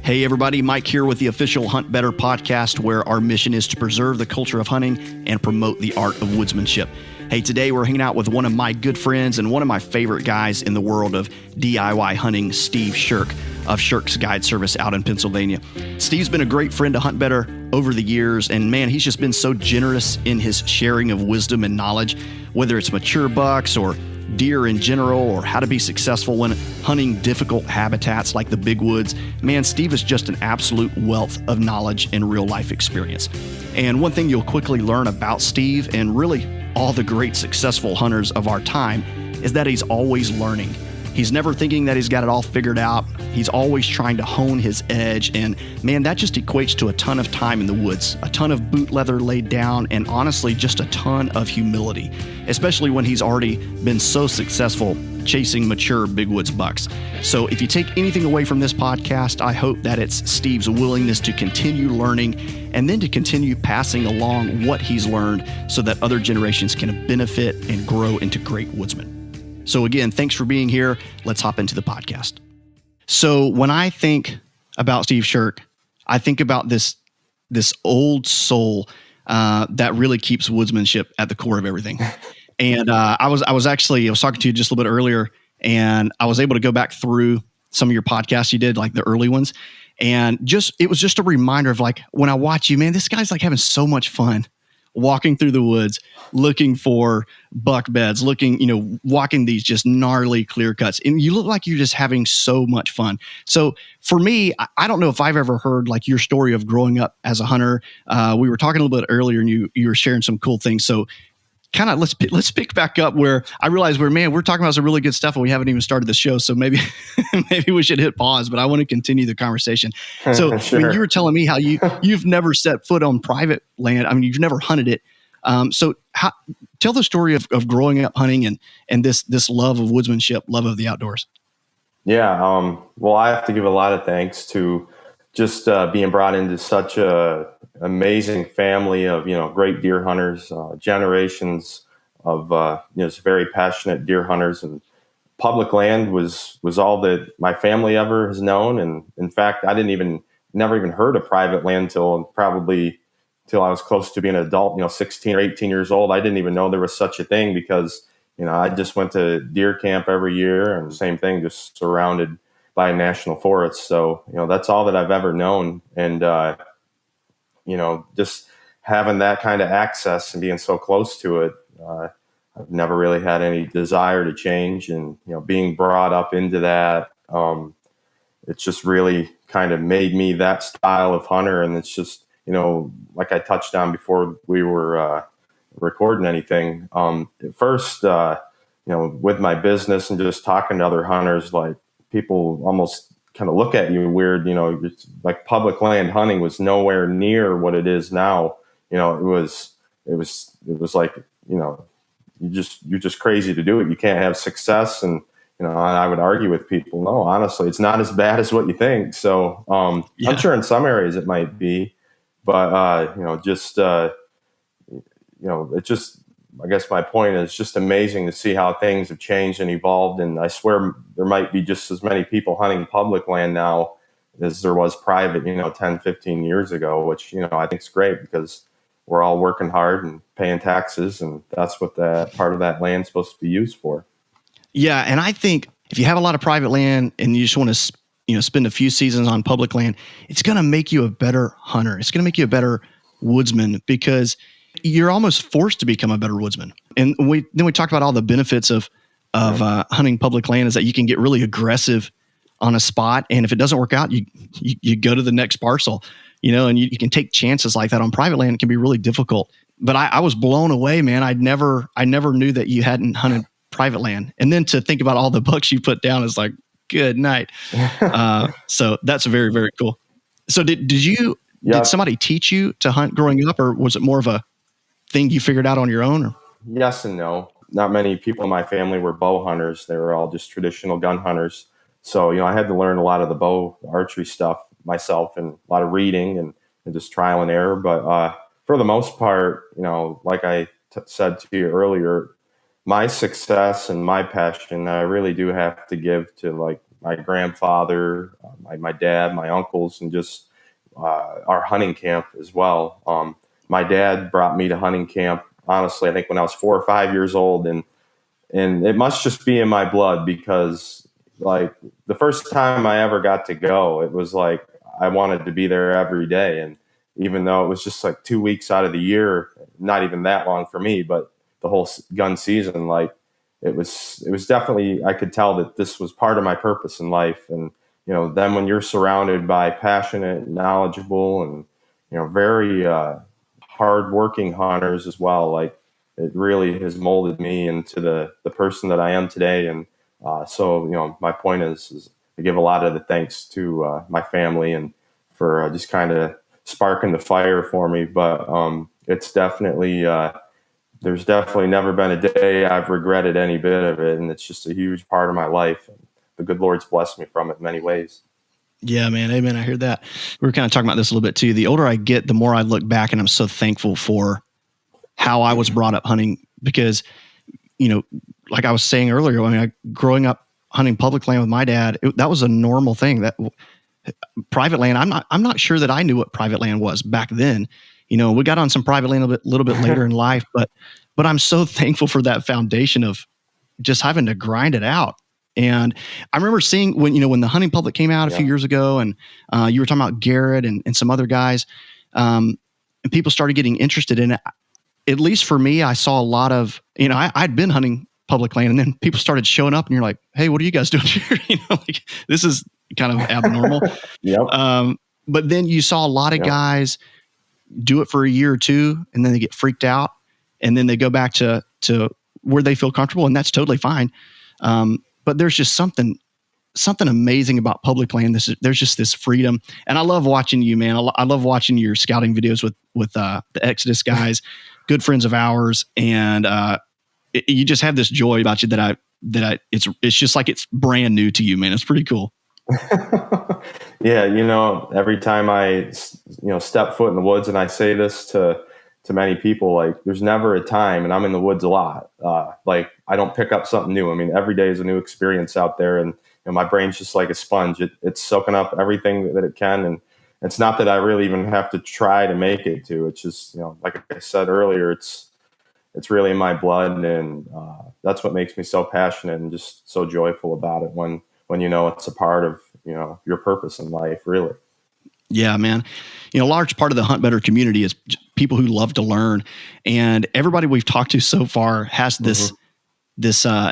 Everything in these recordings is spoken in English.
Hey everybody, Mike here with the official HuntBetter Podcast, where our mission is to preserve the culture of hunting and promote the art of woodsmanship. Hey, today we're hanging out with one of my good friends and one of my favorite guys in the world of DIY hunting, Steve Sherk of Sherk's Guide Service out in Pennsylvania. Steve's been a great friend to HuntBetter over the years, and man, he's just been so generous in his sharing of wisdom and knowledge, whether it's mature bucks or deer in general, or how to be successful when hunting difficult habitats like the big woods. Man, Steve is just an absolute wealth of knowledge and real life experience. And one thing you'll quickly learn about Steve, and really all the great successful hunters of our time, is that he's always learning. He's never thinking that he's got it all figured out. He's always trying to hone his edge. And man, that just equates to a ton of time in the woods, a ton of boot leather laid down, and honestly, just a ton of humility, especially when he's already been so successful chasing mature big woods bucks. So if you take anything away from this podcast, I hope that it's Steve's willingness to continue learning and then to continue passing along what he's learned so that other generations can benefit and grow into great woodsmen. So again, thanks for being here. Let's hop into the podcast. So when I think about Steve Sherk, I think about this old soul that really keeps woodsmanship at the core of everything. And I was talking to you just a little bit earlier, and I was able to go back through some of your podcasts you did, like the early ones, and it was just a reminder of, like, when I watch you, man, this guy's like having so much fun walking through the woods, looking for buck beds, walking these just gnarly clear cuts. And you look like you're just having so much fun. So for me, I don't know if I've ever heard like your story of growing up as a hunter. We were talking a little bit earlier and you were sharing some cool things. So kind of let's pick back up where I realized we're talking about some really good stuff and we haven't even started the show. So maybe we should hit pause, but I want to continue the conversation. So Sure. When you were telling me how you've never set foot on private land, I mean, you've never hunted it. So tell the story of growing up hunting and this love of woodsmanship, love of the outdoors. Yeah. Well, I have to give a lot of thanks to just being brought into such a amazing family of, great deer hunters, generations of, just very passionate deer hunters. And public land was all that my family ever has known. And in fact, I never even heard of private land till I was close to being an adult, 16 or 18 years old. I didn't even know there was such a thing because, I just went to deer camp every year, and same thing, just surrounded by a national forest. So, that's all that I've ever known. And, just having that kind of access and being so close to it, I've never really had any desire to change. And, being brought up into that, it's just really kind of made me that style of hunter. And it's just, like I touched on before we were recording anything, at first, with my business and just talking to other hunters, like, people almost kind of look at you weird, it's like public land hunting was nowhere near what it is now. It was like, you're just crazy to do it. You can't have success. And, I would argue with people, no, honestly, it's not as bad as what you think. So, I'm sure in some areas it might be, but, it just, I guess my point is just amazing to see how things have changed and evolved. And I swear there might be just as many people hunting public land now as there was private, 10, 15 years ago, which, I think is great because we're all working hard and paying taxes. And that's what that part of that land is supposed to be used for. Yeah. And I think if you have a lot of private land and you just want to, spend a few seasons on public land, it's going to make you a better hunter. It's going to make you a better woodsman because you're almost forced to become a better woodsman. And we talked about all the benefits of hunting public land is that you can get really aggressive on a spot. And if it doesn't work out, you go to the next parcel, and you can take chances like that. On private land, it can be really difficult. But I was blown away, man. I never knew that you hadn't hunted private land. And then to think about all the bucks you put down is like, good night. So that's very, very cool. So did somebody teach you to hunt growing up, or was it more of a thing you figured out on your own? Or? Yes and no. Not many people in my family were bow hunters. They were all just traditional gun hunters. So, I had to learn a lot of the bow archery stuff myself and a lot of reading and just trial and error. But for the most part, like I said to you earlier, my success and my passion, I really do have to give to like my grandfather, my dad, my uncles, and just our hunting camp as well. My dad brought me to hunting camp, honestly, I think when I was 4 or 5 years old, and it must just be in my blood because like the first time I ever got to go, it was like I wanted to be there every day. And even though it was just like 2 weeks out of the year, not even that long for me, but the whole gun season, like it was definitely, I could tell that this was part of my purpose in life. And, then when you're surrounded by passionate, knowledgeable, and, very hardworking hunters as well, like it really has molded me into the person that I am today. And so, my point is I give a lot of the thanks to my family and for just kind of sparking the fire for me. But it's definitely, there's definitely never been a day I've regretted any bit of it. And it's just a huge part of my life. And the good Lord's blessed me from it in many ways. Yeah, man. Amen. I heard that. We were kind of talking about this a little bit too. The older I get, the more I look back, and I'm so thankful for how I was brought up hunting because, like I was saying earlier, I mean, growing up hunting public land with my dad, that was a normal thing. That private land, I'm not sure that I knew what private land was back then. We got on some private land a little bit later in life, but I'm so thankful for that foundation of just having to grind it out. And I remember seeing when the hunting public came out a few years ago, and you were talking about Garrett and some other guys, and people started getting interested in it. At least for me, I saw a lot of, I'd been hunting public land, and then people started showing up, and you're like, hey, what are you guys doing here? Like this is kind of abnormal. Yep. But then you saw a lot of guys do it for a year or two, and then they get freaked out, and then they go back to where they feel comfortable, and that's totally fine. But there's just something amazing about public land. There's just this freedom, and I love watching you, man. I love watching your scouting videos with the Exodus guys, good friends of ours, and you just have this joy about you that it's just like it's brand new to you, man. It's pretty cool. Yeah, every time I step foot in the woods, and I say this to many people, like there's never a time, and I'm in the woods a lot, like I don't pick up something new. I mean, every day is a new experience out there, and my brain's just like a sponge. It's soaking up everything that it can, and it's not that I really even have to try to make it to. It's just, like I said earlier, it's really in my blood, and that's what makes me so passionate and just so joyful about it when it's a part of your purpose in life, really. Yeah, man. A large part of the HuntBetter community is people who love to learn, and everybody we've talked to so far has this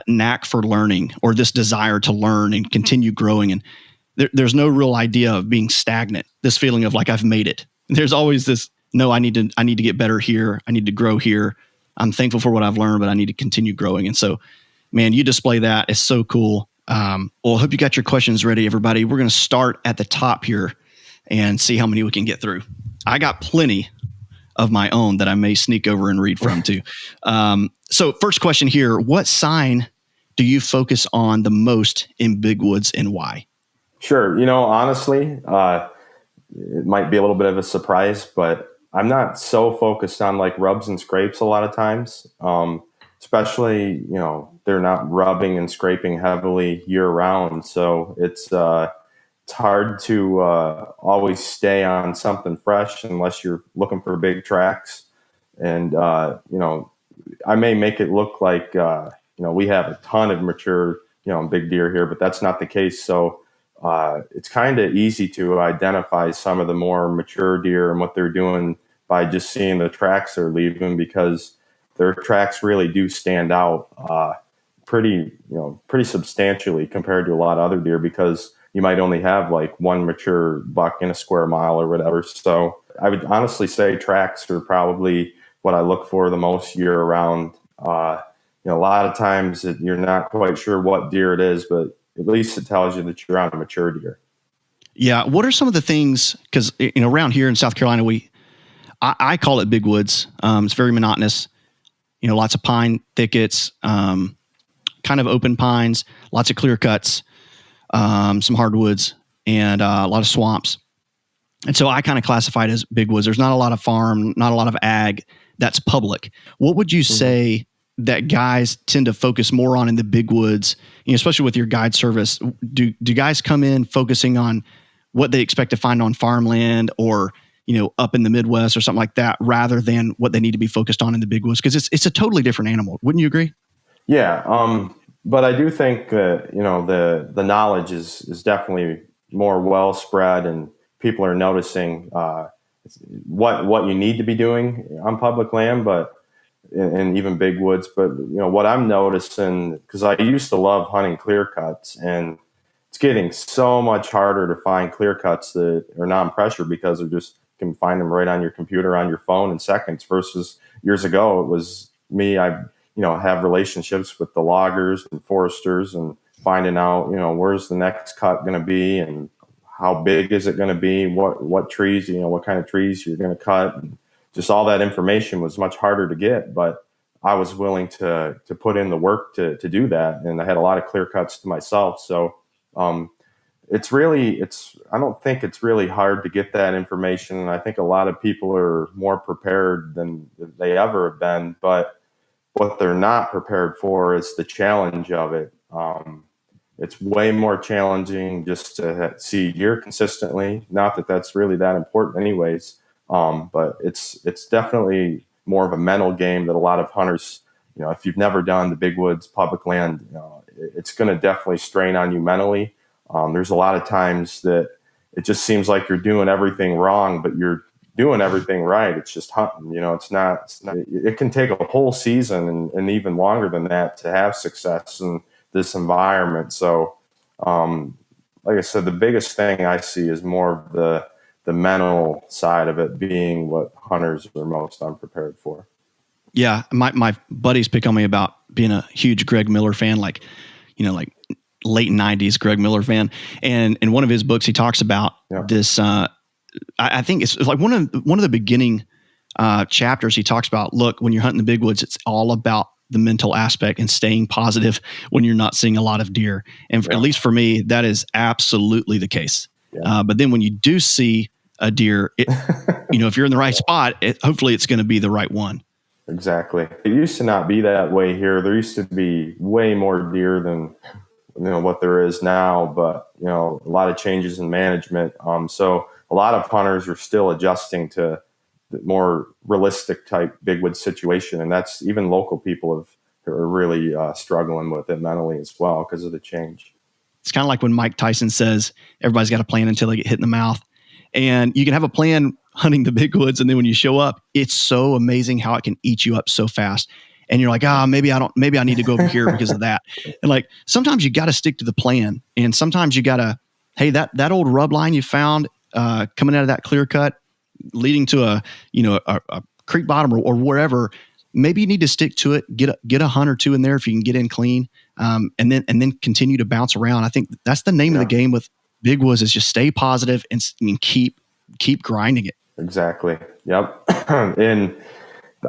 knack for learning, or this desire to learn and continue growing. And there's no real idea of being stagnant. This feeling of like I've made it. There's always this, no, I need to get better here. I need to grow here. I'm thankful for what I've learned, but I need to continue growing. And so, man, you display that. It's so cool. Well, I hope you got your questions ready, everybody. We're going to start at the top here and see how many we can get through. I got plenty of my own that I may sneak over and read from too. So first question here, what sign do you focus on the most in big woods, and why? Sure. Honestly, it might be a little bit of a surprise, but I'm not so focused on like rubs and scrapes a lot of times. Especially, they're not rubbing and scraping heavily year round. So it's hard to always stay on something fresh unless you're looking for big tracks. And, I may make it look like, we have a ton of mature, big deer here, but that's not the case. So it's kind of easy to identify some of the more mature deer and what they're doing by just seeing the tracks they're leaving, because their tracks really do stand out pretty substantially compared to a lot of other deer, because you might only have like one mature buck in a square mile or whatever. So I would honestly say tracks are probably what I look for the most year round. A lot of times you're not quite sure what deer it is, but at least it tells you that you're on a mature deer. Yeah. What are some of the things, because around here in South Carolina, I call it big woods. It's very monotonous. Lots of pine thickets, kind of open pines, lots of clear cuts, some hardwoods, and a lot of swamps. And so I kind of classify it as big woods. There's not a lot of farm, not a lot of ag that's public. What would you say that guys tend to focus more on in the big woods, especially with your guide service? Do guys come in focusing on what they expect to find on farmland or, up in the Midwest or something like that, rather than what they need to be focused on in the big woods? Because it's a totally different animal. Wouldn't you agree? Yeah. But I do think that, the knowledge is definitely more well spread, and people are noticing what you need to be doing on public land, but and even big woods. But what I'm noticing, because I used to love hunting clear cuts, and it's getting so much harder to find clear cuts that are non-pressure, because they're just, you can find them right on your computer, on your phone in seconds, versus years ago it was me. I have relationships with the loggers and foresters, and finding out where's the next cut going to be, and how big is it going to be, what trees, what kind of trees you're going to cut, and just all that information was much harder to get. But I was willing to put in the work to do that, and I had a lot of clear cuts to myself. So I don't think it's really hard to get that information, and I think a lot of people are more prepared than they ever have been. But what they're not prepared for is the challenge of it. It's way more challenging just to see deer consistently. Not that that's really that important anyways, but it's definitely more of a mental game that a lot of hunters, if you've never done the big woods, public land, it's going to definitely strain on you mentally. There's a lot of times that it just seems like you're doing everything wrong, but you're doing everything right. It's just hunting. It can take a whole season and even longer than that to have success in this environment. So, like I said, the biggest thing I see is more of the mental side of it being what hunters are most unprepared for. Yeah. My buddies pick on me about being a huge Greg Miller fan, like late 90s Greg Miller fan. And in one of his books, he talks about this, I think it's like one of the beginning chapters. He talks about, look, when you're hunting the big woods, it's all about the mental aspect and staying positive when you're not seeing a lot of deer. And at least for me, that is absolutely the case. Yeah. But then when you do see a deer, if you're in the right spot, hopefully it's going to be the right one. Exactly. It used to not be that way here. There used to be way more deer than what there is now, but a lot of changes in management. So a lot of hunters are still adjusting to the more realistic type big wood situation, and that's even local people are really struggling with it mentally as well because of the change. It's kind of like when Mike Tyson says everybody's got a plan until they get hit in the mouth, and you can have a plan hunting the big woods, and then when you show up, it's so amazing how it can eat you up so fast. And you're like, maybe I need to go over here because of that. And like, sometimes you got to stick to the plan. And sometimes you got to, hey, that old rub line you found coming out of that clear cut leading to a creek bottom or wherever, maybe you need to stick to it, get a hunt or two in there if you can get in clean, and then continue to bounce around. I think that's the name of the game with big woods, is just stay positive and keep grinding it. Exactly. Yep. And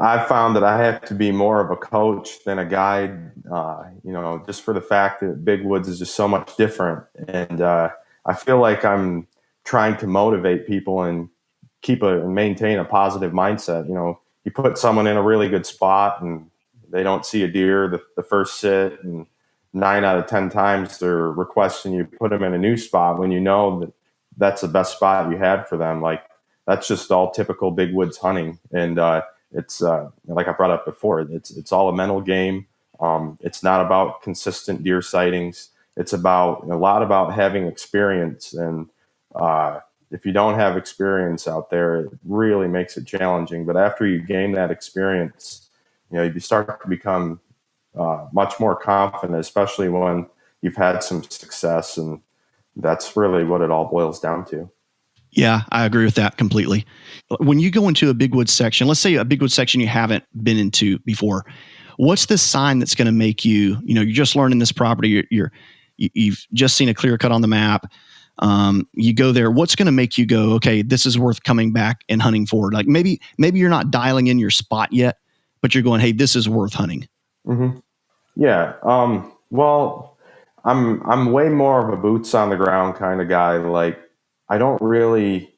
I found that I have to be more of a coach than a guide, just for the fact that big woods is just so much different. And I feel like I'm trying to motivate people and maintain a positive mindset. You put someone in a really good spot and they don't see a deer the first sit, and 9 out of 10 times they're requesting you put them in a new spot when you know that that's the best spot you had for them. Like, that's just all typical big woods hunting. And it's like I brought up before, it's all a mental game. It's not about consistent deer sightings. It's a lot about having experience. And if you don't have experience out there, it really makes it challenging. But after you gain that experience, you start to become much more confident, especially when you've had some success. And that's really what it all boils down to. Yeah, I agree with that completely. When you go into a big woods section, let's say a big woods section you haven't been into before, what's the sign that's going to make you're just learning this property, you've just seen a clear cut on the map, you go there, what's going to make you go, okay, this is worth coming back and hunting for? Like maybe you're not dialing in your spot yet, but you're going, hey, this is worth hunting. Mm-hmm. Yeah. Well, I'm way more of a boots on the ground kind of guy. Like, I don't really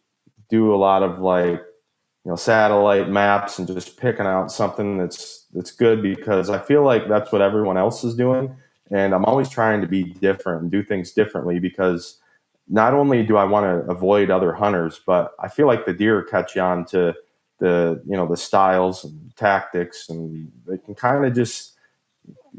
do a lot of satellite maps and just picking out something that's good, because I feel like that's what everyone else is doing. And I'm always trying to be different and do things differently, because not only do I want to avoid other hunters, but I feel like the deer catch on to the styles and tactics, and they can kind of just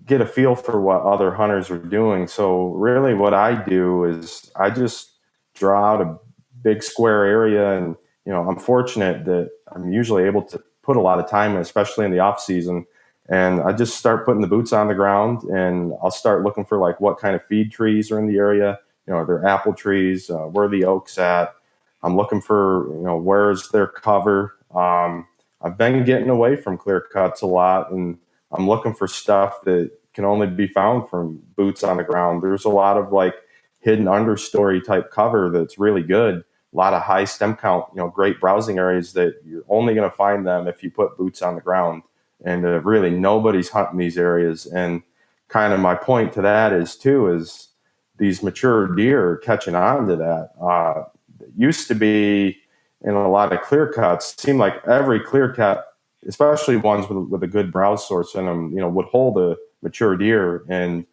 get a feel for what other hunters are doing. So really what I do is I just draw out a big square area, and I'm fortunate that I'm usually able to put a lot of time in, especially in the off season. And I just start putting the boots on the ground, and I'll start looking for like what kind of feed trees are in the area. Are there apple trees? Where are the oaks at? I'm looking for, where's their cover? I've been getting away from clear cuts a lot, and I'm looking for stuff that can only be found from boots on the ground. There's a lot of like hidden understory type cover that's really good. A lot of high stem count, great browsing areas that you're only going to find them if you put boots on the ground. And really nobody's hunting these areas. And kind of my point to that is these mature deer are catching on to that. It used to be in a lot of clear cuts, it seemed like every clear cut, especially ones with a good browse source in them, would hold a mature deer, and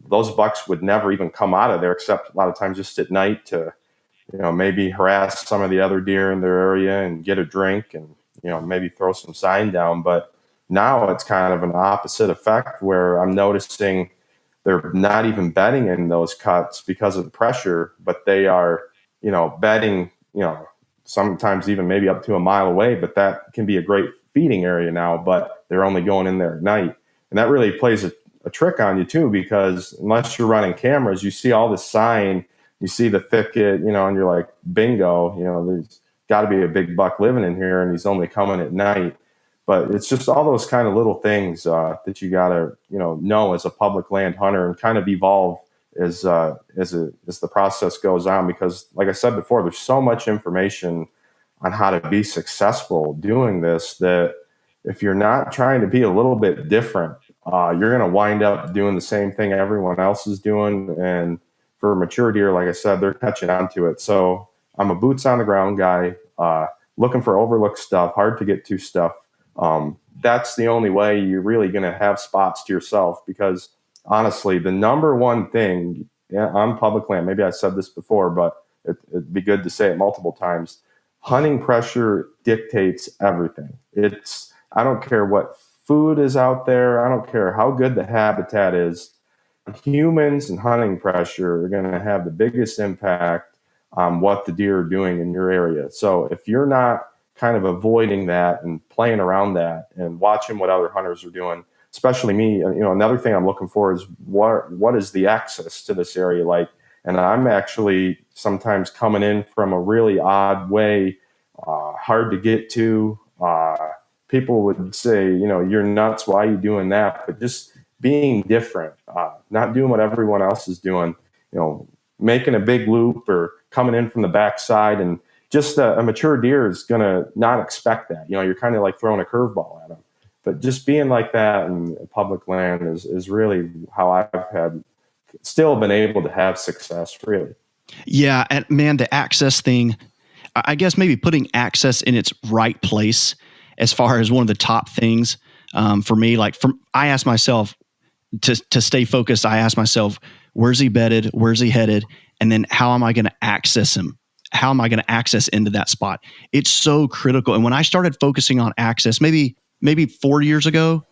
those bucks would never even come out of there, except a lot of times just at night to, maybe harass some of the other deer in their area and get a drink and, maybe throw some sign down. But now it's kind of an opposite effect, where I'm noticing they're not even bedding in those cuts because of the pressure, but they are, bedding, sometimes even maybe up to a mile away, but that can be a great feeding area now, but they're only going in there at night. And that really plays a trick on you too, because unless you're running cameras, you see all this sign, you see the thicket, and you're like, bingo, there's got to be a big buck living in here, and he's only coming at night. But it's just all those kind of little things that you got to, know as a public land hunter, and kind of evolve as the process goes on. Because like I said before, there's so much information on how to be successful doing this, that if you're not trying to be a little bit different, you're going to wind up doing the same thing everyone else is doing. And for mature deer, like I said, they're catching on to it. So I'm a boots on the ground guy, looking for overlooked stuff, hard to get to stuff. That's the only way you're really going to have spots to yourself, because honestly, the number one thing on public land, maybe I said this before, but it'd be good to say it multiple times. Hunting pressure dictates everything. I don't care what food is out there. I don't care how good the habitat is. Humans and hunting pressure are going to have the biggest impact on what the deer are doing in your area. So if you're not kind of avoiding that and playing around that and watching what other hunters are doing, especially me, another thing I'm looking for is what is the access to this area like? And I'm actually sometimes coming in from a really odd way, hard to get to. People would say, you're nuts. Why are you doing that? But just being different, not doing what everyone else is doing, making a big loop or coming in from the backside. And just a mature deer is going to not expect that. You're kind of like throwing a curveball at them. But just being like that in public land is really how I've still been able to have success, really. Yeah. And man, the access thing, I guess maybe putting access in its right place as far as one of the top things for me. I ask myself to stay focused. I ask myself, where's he bedded? Where's he headed? And then how am I going to access him? How am I going to access into that spot? It's so critical. And when I started focusing on access, maybe 4 years ago,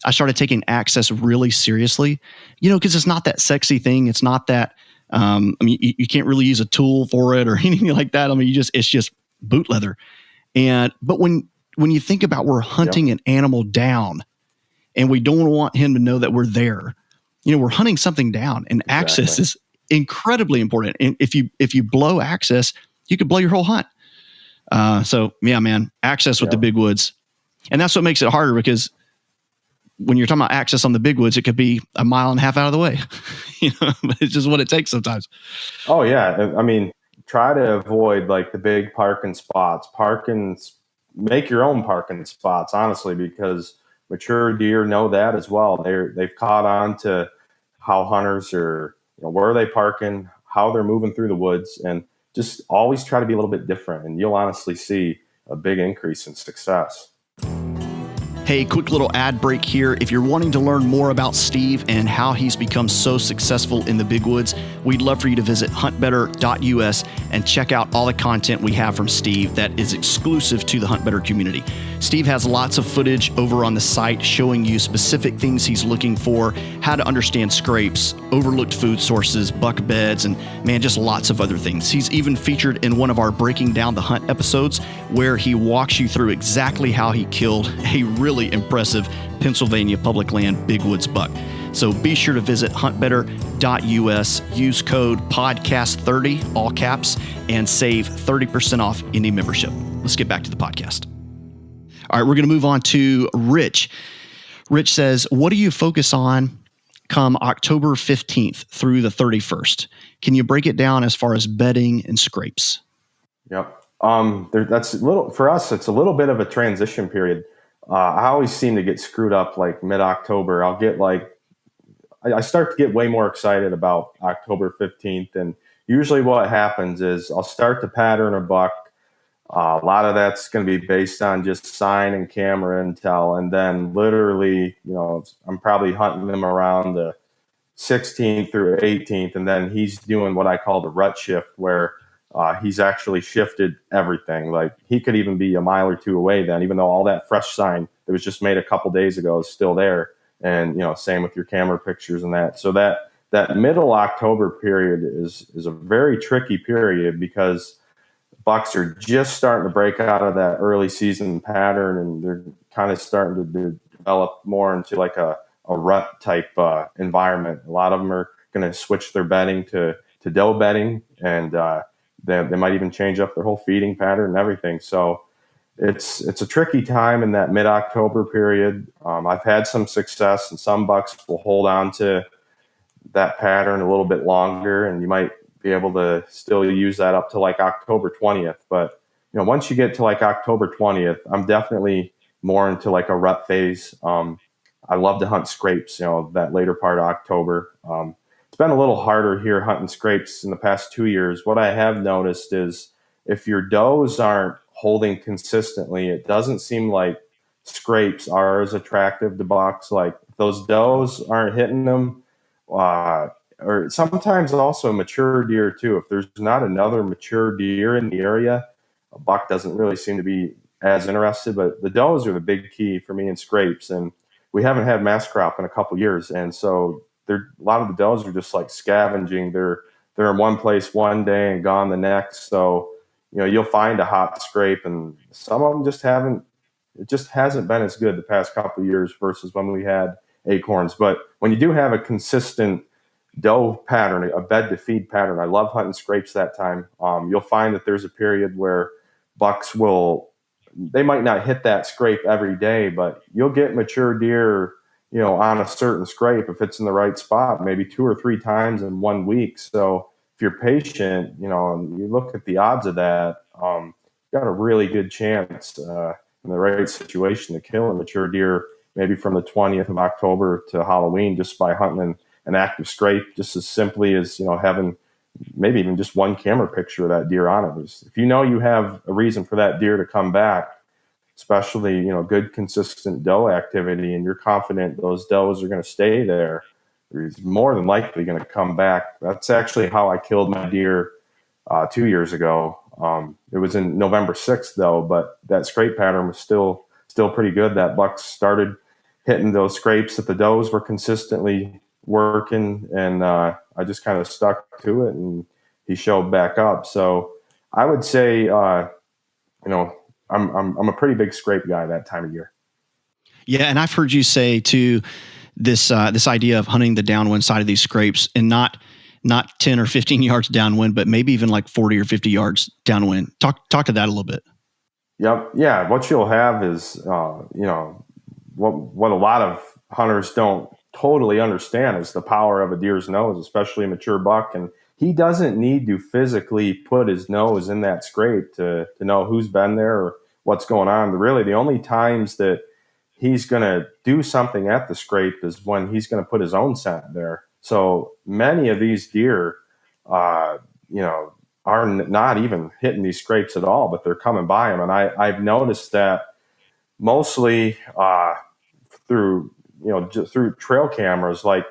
I started taking access really seriously, because it's not that sexy thing. It's not that, you can't really use a tool for it or anything like that. It's just boot leather. But when you think about we're hunting an animal down and we don't want him to know that we're there, we're hunting something down, and access is incredibly important. And if you blow access, you could blow your whole hunt. So yeah, man, access with the big woods. And that's what makes it harder, because when you're talking about access on the big woods, it could be a mile and a half out of the way, but it's just what it takes sometimes. Oh yeah. Try to avoid like the big parking spots, make your own parking spots, honestly, because mature deer know that as well. They've caught on to how hunters are, where are they parking, how they're moving through the woods, and just always try to be a little bit different. And you'll honestly see, a big increase in success. Hey, quick little ad break here. If you're wanting to learn more about Steve and how he's become so successful in the big woods, we'd love for you to visit HuntBetter.us and check out all the content we have from Steve that is exclusive to the HuntBetter community. Steve has lots of footage over on the site showing you specific things he's looking for, how to understand scrapes, overlooked food sources, buck beds, and man, just lots of other things. He's even featured in one of our Breaking Down the Hunt episodes where he walks you through exactly how he killed a really impressive Pennsylvania public land big woods buck. So be sure to visit huntbetter.us, use code podcast30, all caps, and save 30% off any membership. Let's get back to the podcast. All right, we're going to move on to Rich. Rich says, what do you focus on come October 15th through the 31st? Can you break it down as far as bedding and scrapes? Yep. That's a little, for us, it's a little bit of a transition period. I always seem to get screwed up like mid-October. I'll get I start to get way more excited about October 15th. And usually what happens is I'll start to pattern a buck. A lot of that's going to be based on just sign and camera intel. And then literally, I'm probably hunting them around the 16th through 18th. And then he's doing what I call the rut shift, where he's actually shifted everything. Like he could even be a mile or two away then, even though all that fresh sign that was just made a couple days ago is still there. And, same with your camera pictures and that. So that middle October period is a very tricky period because bucks are just starting to break out of that early season pattern, and they're kind of starting to develop more into like a rut type environment. A lot of them are going to switch their bedding to doe bedding, and they might even change up their whole feeding pattern and everything. So it's a tricky time in that mid-October period. I've had some success, and some bucks will hold on to that pattern a little bit longer, and you might be able to still use that up to like October 20th. But, once you get to like October 20th, I'm definitely more into like a rut phase. I love to hunt scrapes, that later part of October. It's been a little harder here hunting scrapes in the past 2 years. What I have noticed is if your does aren't holding consistently, it doesn't seem like scrapes are as attractive to bucks. Like those does aren't hitting them, or sometimes also mature deer too. If there's not another mature deer in the area, a buck doesn't really seem to be as interested. But the does are the big key for me in scrapes, and we haven't had mass crop in a couple years, and so a lot of the does are just like scavenging. They're in one place one day and gone the next. So you'll find a hot scrape, and some of them just haven't. It just hasn't been as good the past couple of years versus when we had acorns. But when you do have a consistent doe pattern, a bed to feed pattern, I love hunting scrapes that time. You'll find that there's a period where bucks they might not hit that scrape every day, but you'll get mature deer, on a certain scrape if it's in the right spot, maybe 2 or 3 times in 1 week. So if you're patient, and you look at the odds of that, you got a really good chance in the right situation to kill a mature deer, maybe from the 20th of October to Halloween, just by hunting an active scrape, just as simply as, having maybe even just one camera picture of that deer on it. If you have a reason for that deer to come back, especially, good consistent doe activity, and you're confident those does are going to stay there, he's more than likely going to come back. That's actually how I killed my deer 2 years ago. It was in November 6th though, but that scrape pattern was still pretty good. That buck started hitting those scrapes that the does were consistently working, and I just kind of stuck to it, and he showed back up. So I would say, I'm a pretty big scrape guy that time of year. Yeah, and I've heard you say too, this idea of hunting the downwind side of these scrapes, and not 10 or 15 yards downwind, but maybe even like 40 or 50 yards downwind. Talk to that a little bit. Yep. Yeah. What you'll have is, what a lot of hunters don't totally understand is the power of a deer's nose, especially a mature buck. And he doesn't need to physically put his nose in that scrape to know who's been there or what's going on. Really, the only times that he's going to do something at the scrape is when he's going to put his own scent there. So many of these deer, are not even hitting these scrapes at all, but they're coming by them. And I've noticed that mostly through, just through trail cameras. Like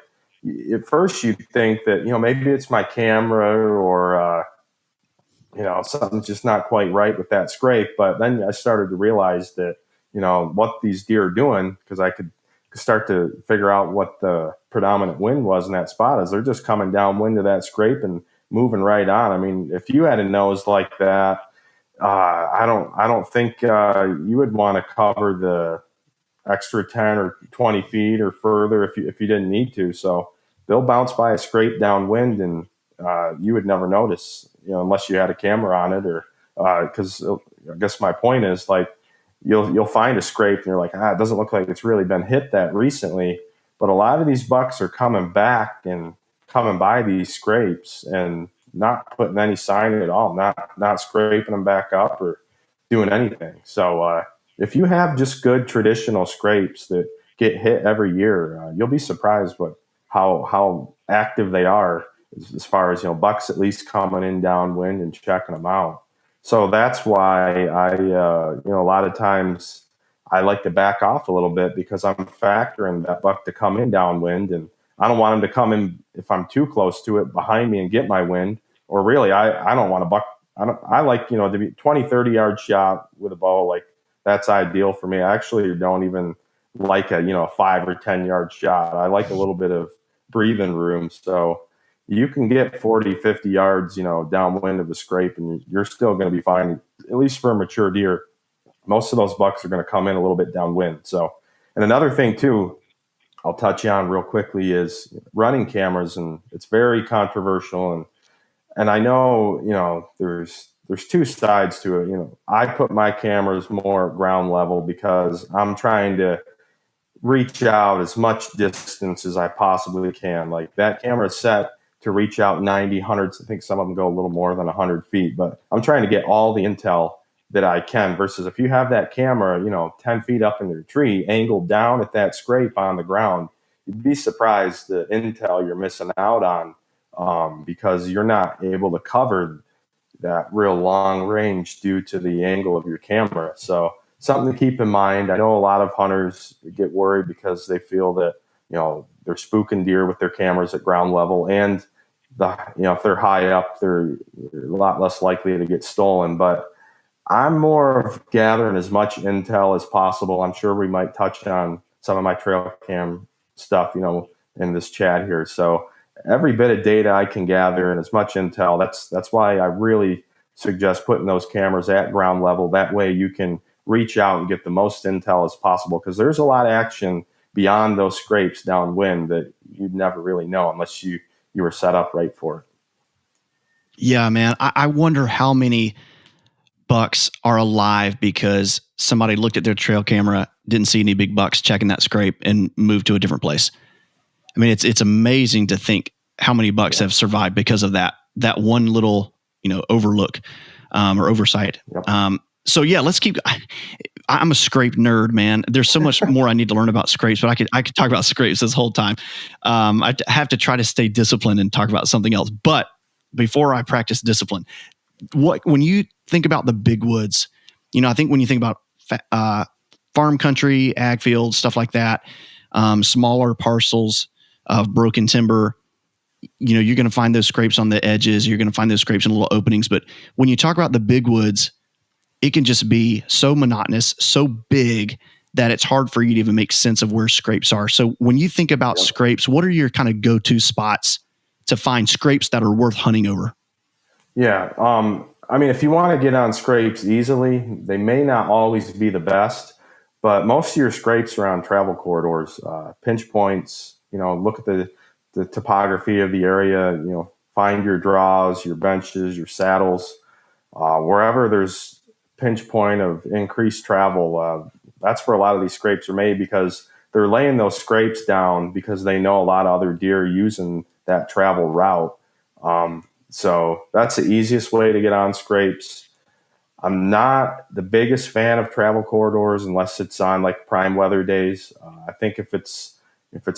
at first you think that, maybe it's my camera or, something's just not quite right with that scrape. But then I started to realize that, what these deer are doing, because I could start to figure out what the predominant wind was in that spot, is they're just coming downwind of that scrape and moving right on. I mean, if you had a nose like that, I don't think you would want to cover the extra 10 or 20 feet or further if you didn't need to. So they'll bounce by a scrape downwind, and you would never notice, unless you had a camera on it, or because I guess my point is, like, you'll find a scrape and you're like, it doesn't look like it's really been hit that recently. But a lot of these bucks are coming back and coming by these scrapes and not putting any sign at all, not scraping them back up or doing anything. So if you have just good traditional scrapes that get hit every year, you'll be surprised how active they are, as far as, bucks at least coming in downwind and checking them out. So that's why a lot of times I like to back off a little bit, because I'm factoring that buck to come in downwind, and I don't want him to come in, if I'm too close to it, behind me and get my wind. Or really, I don't want a buck. I like, to be 20, 30 yard shot with a bow. Like, that's ideal for me. I actually don't even like a 5 or 10 yard shot. I like a little bit of breathing room. So you can get 40, 50 yards, downwind of the scrape, and you're still going to be fine, at least for a mature deer. Most of those bucks are going to come in a little bit downwind. So, and another thing too, I'll touch on real quickly, is running cameras, and it's very controversial. And I know, there's two sides to it. I put my cameras more ground level because I'm trying to reach out as much distance as I possibly can. Like, that camera is set to reach out 90, 100. I think some of them go a little more than 100 feet, but I'm trying to get all the intel that I can, versus if you have that camera, 10 feet up in the tree, angled down at that scrape on the ground, you'd be surprised the intel you're missing out on, because you're not able to cover that real long range due to the angle of your camera. So something to keep in mind. I know a lot of hunters get worried because they feel that, they're spooking deer with their cameras at ground level, and if they're high up, they're a lot less likely to get stolen. But I'm more of gathering as much intel as possible. I'm sure we might touch on some of my trail cam stuff, in this chat here. So every bit of data I can gather and as much intel, that's why I really suggest putting those cameras at ground level. That way you can reach out and get the most intel as possible, because there's a lot of action beyond those scrapes downwind that you'd never really know unless you were set up right for it. Yeah, man. I wonder how many bucks are alive because somebody looked at their trail camera, didn't see any big bucks checking that scrape, and moved to a different place. I mean, it's amazing to think how many bucks have survived because of that one little, overlook, or oversight. Yep. So yeah, let's keep. I'm a scrape nerd, man. There's so much more I need to learn about scrapes, but I could talk about scrapes this whole time. I have to try to stay disciplined and talk about something else. But before I practice discipline, when you think about the big woods, I think when you think about farm country, ag fields, stuff like that, smaller parcels of broken timber, you're going to find those scrapes on the edges. You're going to find those scrapes in little openings. But when you talk about the big woods, it can just be so monotonous, so big that it's hard for you to even make sense of where scrapes are. So when you think about scrapes, what are your kind of go-to spots to find scrapes that are worth hunting over? Yeah. I mean, if you want to get on scrapes easily, they may not always be the best, but most of your scrapes are on travel corridors, pinch points. Look at the topography of the area, find your draws, your benches, your saddles, wherever there's pinch point of increased travel. That's where a lot of these scrapes are made, because they're laying those scrapes down because they know a lot of other deer are using that travel route. So that's the easiest way to get on scrapes. I'm not the biggest fan of travel corridors unless it's on like prime weather days. I think if it's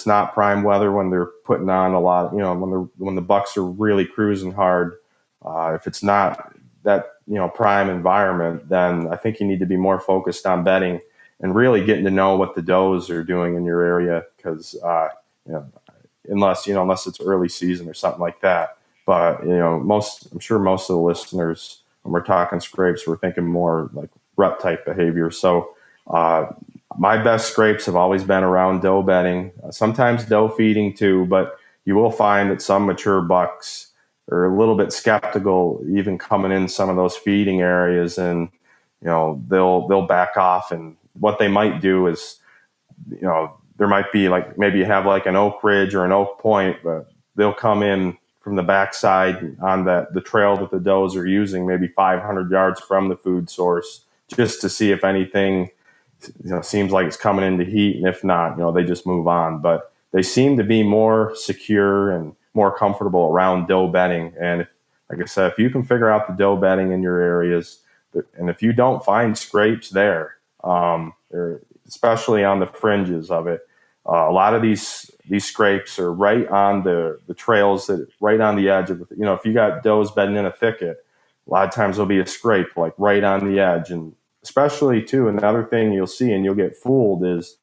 not prime weather, when they're putting on a lot, when the bucks are really cruising hard, If it's not that, prime environment, then I think you need to be more focused on bedding and really getting to know what the does are doing in your area. Because, unless it's early season or something like that. But, I'm sure most of the listeners, when we're talking scrapes, we're thinking more like rut type behavior. So, my best scrapes have always been around doe bedding, sometimes doe feeding too, but you will find that some mature bucks are a little bit skeptical even coming in some of those feeding areas, and they'll back off. And what they might do is, there might be like, maybe you have like an oak ridge or an oak point, but they'll come in from the backside on the trail that the does are using, maybe 500 yards from the food source, just to see if anything seems like it's coming into heat, and if not, they just move on. But they seem to be more secure and more comfortable around doe bedding. And like I said, if you can figure out the doe bedding in your areas, and if you don't find scrapes there, especially on the fringes of it, a lot of these scrapes are right on the trails, that right on the edge of it. If you got does bedding in a thicket, a lot of times there'll be a scrape like right on the edge. And especially too, another thing you'll see and you'll get fooled is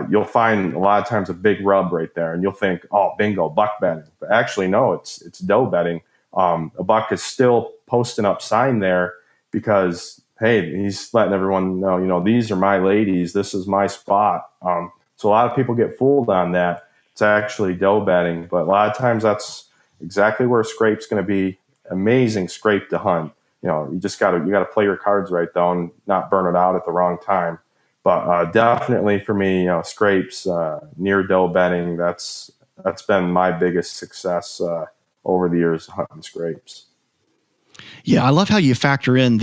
you'll find a lot of times a big rub right there, and you'll think, oh, bingo, buck bedding. But actually, no, it's doe bedding. A buck is still posting up sign there because, hey, he's letting everyone know, these are my ladies, this is my spot. So a lot of people get fooled on that. It's actually doe bedding, but a lot of times that's exactly where a scrape's going to be. Amazing scrape to hunt. You just got to play your cards right though, and not burn it out at the wrong time. But definitely for me, scrapes near doe bedding, that's been my biggest success over the years hunting scrapes. Yeah, I love how you factor in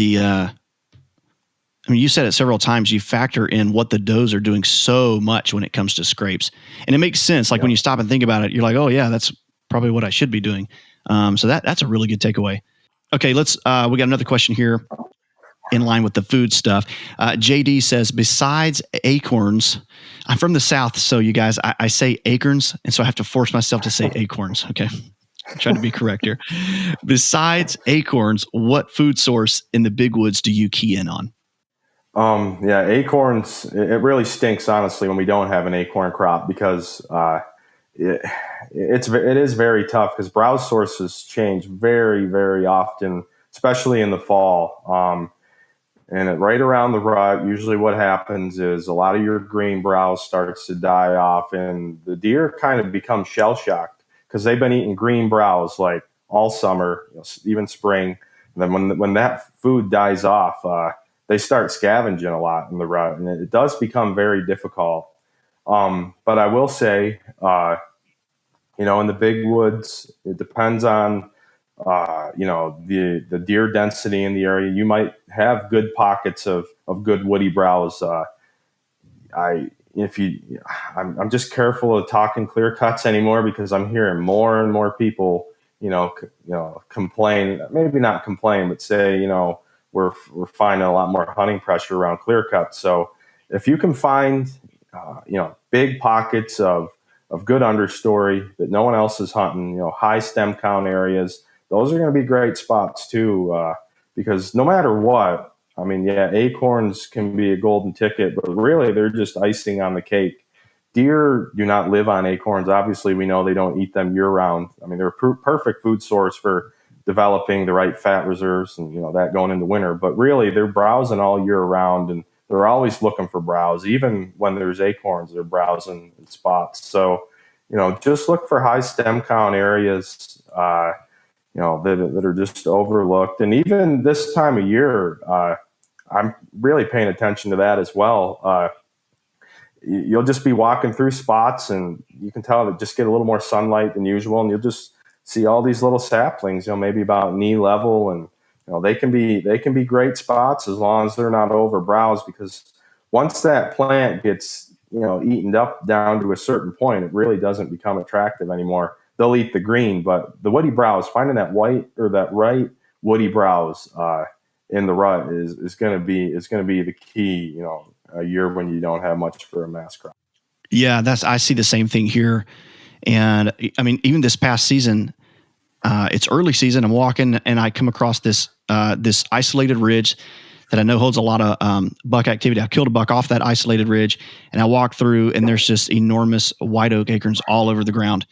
you said it several times, you factor in what the does are doing so much when it comes to scrapes. And it makes sense. Like when you stop and think about it, you're like, oh yeah, that's probably what I should be doing. So that's a really good takeaway. Okay, we got another question here in line with the food stuff. JD says, besides acorns, I'm from the South, so you guys, I say acorns, and so I have to force myself to say acorns. Okay, I'm trying to be correct here. Besides acorns, what food source in the big woods do you key in on? Acorns, it really stinks, honestly, when we don't have an acorn crop, because it is very tough, because browse sources change very, very often, especially in the fall. And right around the rut, usually what happens is a lot of your green browse starts to die off, and the deer kind of become shell shocked because they've been eating green browse like all summer, even spring. And then when that food dies off, they start scavenging a lot in the rut, and it does become very difficult. But I will say, in the big woods, it depends on, the deer density in the area. You might have good pockets of good woody browse. I'm just careful of talking clear cuts anymore, because I'm hearing more and more people, complain, maybe not complain, but say, we're finding a lot more hunting pressure around clear cuts. So if you can find, big pockets of good understory that no one else is hunting, high stem count areas, those are going to be great spots too. Because no matter what, acorns can be a golden ticket, but really they're just icing on the cake. Deer do not live on acorns. Obviously, we know they don't eat them year round. They're a perfect food source for developing the right fat reserves and, that going into winter. But really, they're browsing all year round, and they're always looking for browse. Even when there's acorns, they're browsing in spots. So, just look for high stem count areas, that are just overlooked. And even this time of year, I'm really paying attention to that as well. You'll just be walking through spots, and you can tell that just get a little more sunlight than usual, and you'll just see all these little saplings, maybe about knee level, and they can be great spots as long as they're not over browse, because once that plant gets eaten up down to a certain point, it really doesn't become attractive anymore. They'll eat the green, but the woody browse, finding that white or that right woody browse in the rut is going to be the key. A year when you don't have much for a mass crop. Yeah, I see the same thing here. And even this past season, it's early season. I'm walking and I come across this isolated ridge that I know holds a lot of buck activity. I killed a buck off that isolated ridge, and I walk through, and there's just enormous white oak acorns all over the ground.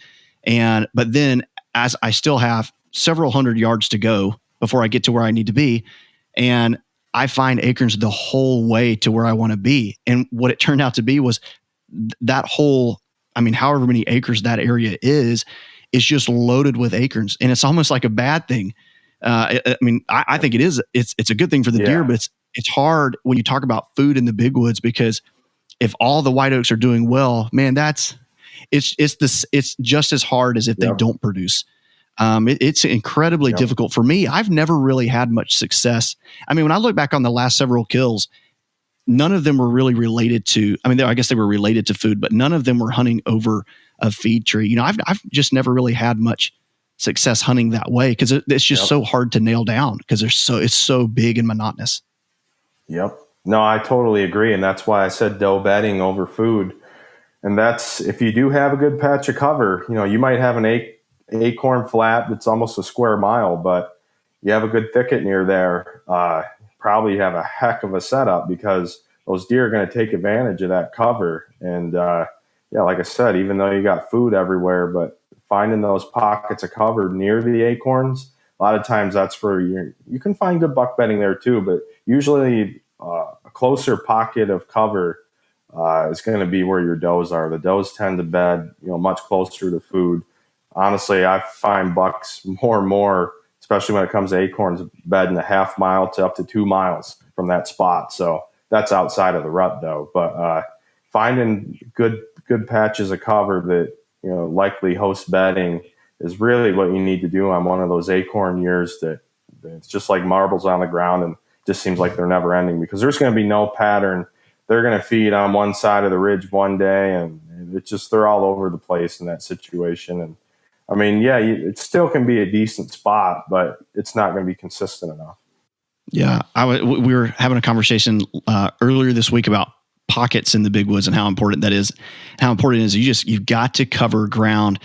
But then, as I still have several hundred yards to go before I get to where I need to be, and I find acorns the whole way to where I want to be. And what it turned out to be was that whole, however many acres that area is just loaded with acorns, and it's almost like a bad thing. I think it is. It's a good thing for the deer, but it's hard when you talk about food in the big woods, because if all the white oaks are doing well, man, it's just as hard as if they don't produce. It's incredibly difficult for me. I've never really had much success. When I look back on the last several kills, none of them were really related to. I guess they were related to food, but none of them were hunting over a feed tree. I've just never really had much success hunting that way, because it's just so hard to nail down, because it's so big and monotonous. Yep. No, I totally agree. And that's why I said doe bedding over food. And that's, if you do have a good patch of cover, you might have an acorn flat that's almost a square mile, but you have a good thicket near there, probably have a heck of a setup, because those deer are going to take advantage of that cover. And like I said, even though you got food everywhere, but finding those pockets of cover near the acorns, a lot of times that's where you can find good buck bedding there too, but usually a closer pocket of cover is going to be where your does are. The does tend to bed, much closer to food. Honestly, I find bucks more and more, especially when it comes to acorns, bed in a half mile to up to 2 miles from that spot. So that's outside of the rut though. But finding good patches of cover that, likely host bedding is really what you need to do on one of those acorn years that it's just like marbles on the ground, and just seems like they're never ending, because there's going to be no pattern. They're going to feed on one side of the ridge one day, and it's just, they're all over the place in that situation. And it still can be a decent spot, but it's not going to be consistent enough. Yeah. We were having a conversation earlier this week about pockets in the big woods and how important that is. How important it is. You've got to cover ground.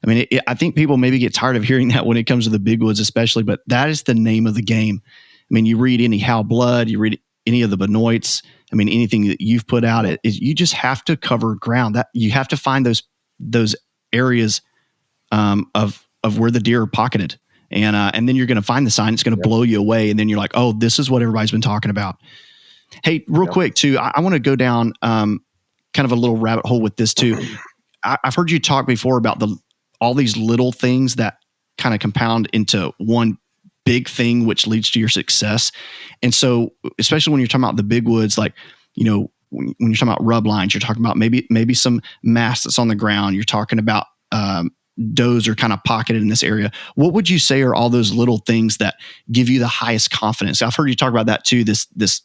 I think people maybe get tired of hearing that when it comes to the big woods, especially, but that is the name of the game. You read any Hal Blood, you read any of the Benoits, anything that you've put out, you just have to cover ground. That you have to find those areas of where the deer are pocketed. And then you're going to find the sign. It's going to blow you away. And then you're like, oh, this is what everybody's been talking about. Hey, real quick too, I want to go down kind of a little rabbit hole with this too. I've heard you talk before about all these little things that kind of compound into one big thing, which leads to your success. And so, especially when you're talking about the big woods, like, when you're talking about rub lines, you're talking about maybe some mass that's on the ground. You're talking about does are kind of pocketed in this area. What would you say are all those little things that give you the highest confidence? I've heard you talk about that too. This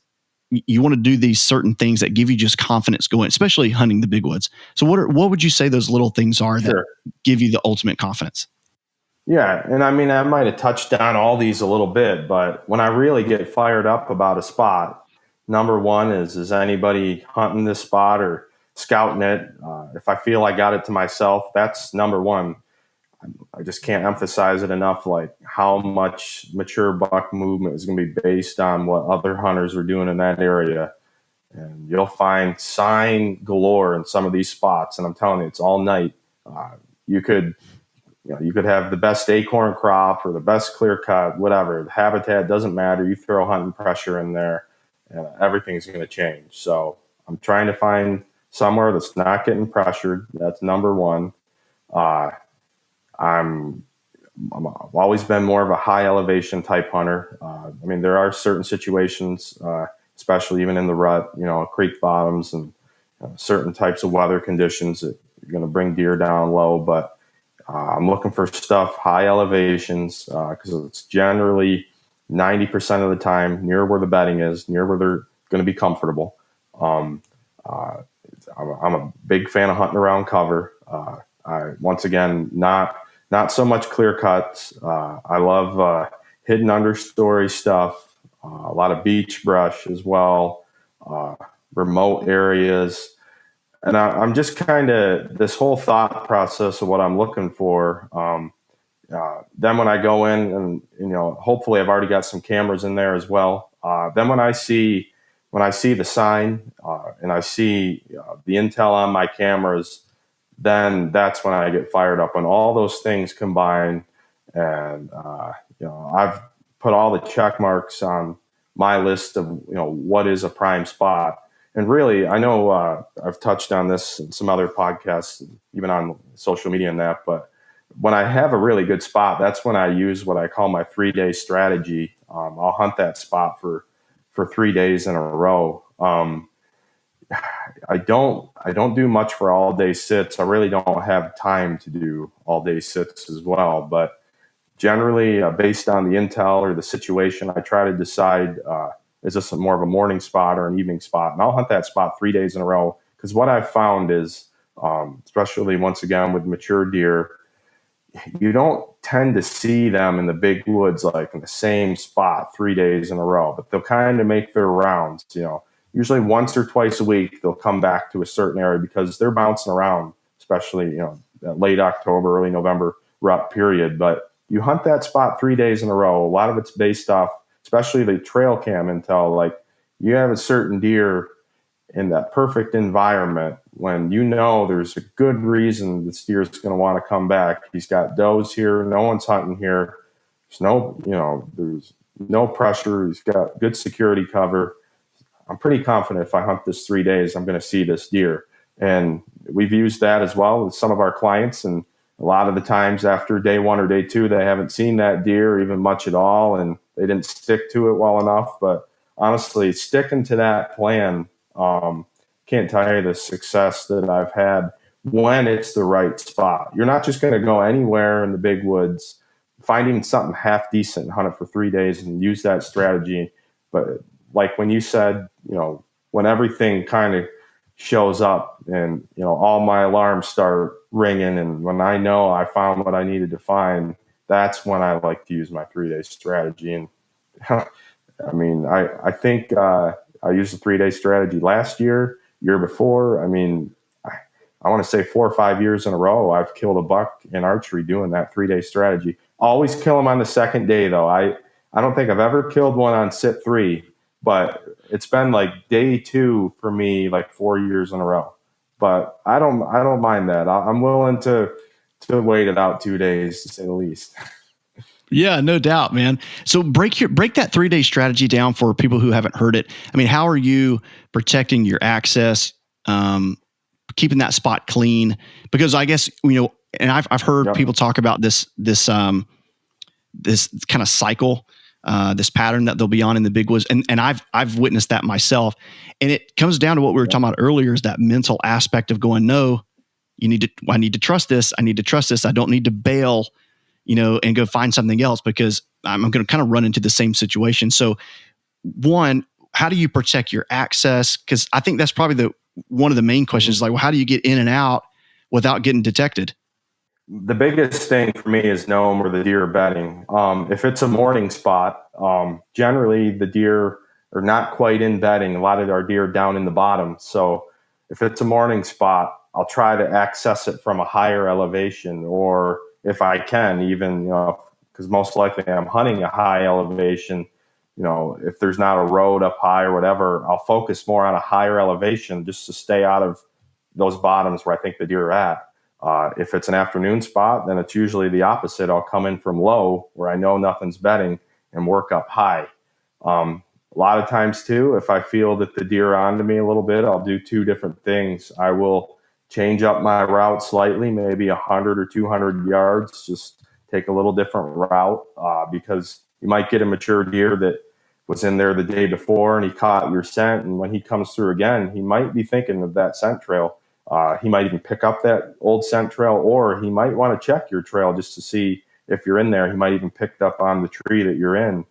you want to do these certain things that give you just confidence going, especially hunting the big woods. So what would you say those little things are that give you the ultimate confidence? Yeah. And I might have touched on all these a little bit, but when I really get fired up about a spot, number one is anybody hunting this spot or scouting it? If I feel I got it to myself, that's number one. I just can't emphasize it enough, like how much mature buck movement is going to be based on what other hunters are doing in that area. And you'll find sign galore in some of these spots. And I'm telling you, it's all night. You could have the best acorn crop or the best clear cut, whatever. The habitat doesn't matter. You throw hunting pressure in there, everything's going to change. So I'm trying to find somewhere that's not getting pressured. That's number one. I've always been more of a high elevation type hunter. There are certain situations, especially even in the rut, creek bottoms and certain types of weather conditions that you're going to bring deer down low. But I'm looking for stuff high elevations because it's generally 90% of the time near where the bedding is, near where they're going to be comfortable. I'm a big fan of hunting around cover. Once again, not so much clear cuts. I love hidden understory stuff, a lot of beach brush as well, remote areas. And I'm just kind of, this whole thought process of what I'm looking for Then when I go in and, hopefully I've already got some cameras in there as well. Then when I see the sign and I see the intel on my cameras, then that's when I get fired up. When all those things combine, and I've put all the check marks on my list of what is a prime spot. And really, I know I've touched on this in some other podcasts, even on social media and that, but when I have a really good spot, that's when I use what I call my 3-day strategy. I'll hunt that spot for 3 days in a row. I don't do much for all day sits. I really don't have time to do all day sits as well. But generally, based on the intel or the situation, I try to decide, is this more of a morning spot or an evening spot? And I'll hunt that spot 3 days in a row. Because what I've found is, especially once again with mature deer, you don't tend to see them in the big woods like in the same spot 3 days in a row, but they'll kind of make their rounds. Usually once or twice a week they'll come back to a certain area because they're bouncing around, especially that late October, early November rut period. But you hunt that spot 3 days in a row. A lot of it's based off, especially the trail cam intel. Like you have a certain deer in that perfect environment when there's a good reason this deer is going to want to come back. He's got does here. No one's hunting here. There's no pressure. He's got good security cover. I'm pretty confident if I hunt this 3 days, I'm going to see this deer. And we've used that as well with some of our clients. And a lot of the times after day 1 or day 2, they haven't seen that deer even much at all. And they didn't stick to it well enough. But honestly, sticking to that plan, can't tell you the success that I've had when it's the right spot. You're not just going to go anywhere in the big woods, finding something half decent and hunt it for 3 days and use that strategy. But like when you said, when everything kind of shows up and, all my alarms start ringing and when I know I found what I needed to find, that's when I like to use my 3-day strategy. And I mean, I think I used the 3-day strategy last year before. I mean, I want to say 4 or 5 years in a row, I've killed a buck in archery doing that 3-day strategy. Always kill them on the second day, though. I don't think I've ever killed one on sit 3, but it's been like day 2 for me, like 4 years in a row. But I don't mind that. I'm willing to wait it out 2 days to say the least. Yeah, no doubt, man. So break that 3-day strategy down for people who haven't heard it. I mean, how are you protecting your access, keeping that spot clean? Because I guess, and I've heard people talk about this kind of cycle, this pattern that they'll be on in the big woods. And I've witnessed that myself. And it comes down to what we were talking about earlier, is that mental aspect of going, no, I need to trust this. I need to trust this. I don't need to bail, and go find something else because I'm going to kind of run into the same situation. So one, how do you protect your access? Because I think that's probably one of the main questions, like, well, how do you get in and out without getting detected? The biggest thing for me is knowing where the deer are bedding. If it's a morning spot, generally the deer are not quite in bedding. A lot of our deer are down in the bottom. So if it's a morning spot, I'll try to access it from a higher elevation, or if I can, even, because most likely I'm hunting a high elevation, if there's not a road up high or whatever, I'll focus more on a higher elevation just to stay out of those bottoms where I think the deer are at. If it's an afternoon spot, then it's usually the opposite. I'll come in from low where I know nothing's bedding and work up high. A lot of times too, if I feel that the deer are onto me a little bit, I'll do 2 different things. I will change up my route slightly, maybe 100 or 200 yards, just take a little different route, because you might get a mature deer that was in there the day before and he caught your scent. And when he comes through again, he might be thinking of that scent trail. He might even pick up that old scent trail, or he might want to check your trail just to see if you're in there. He might even pick up on the tree that you're in.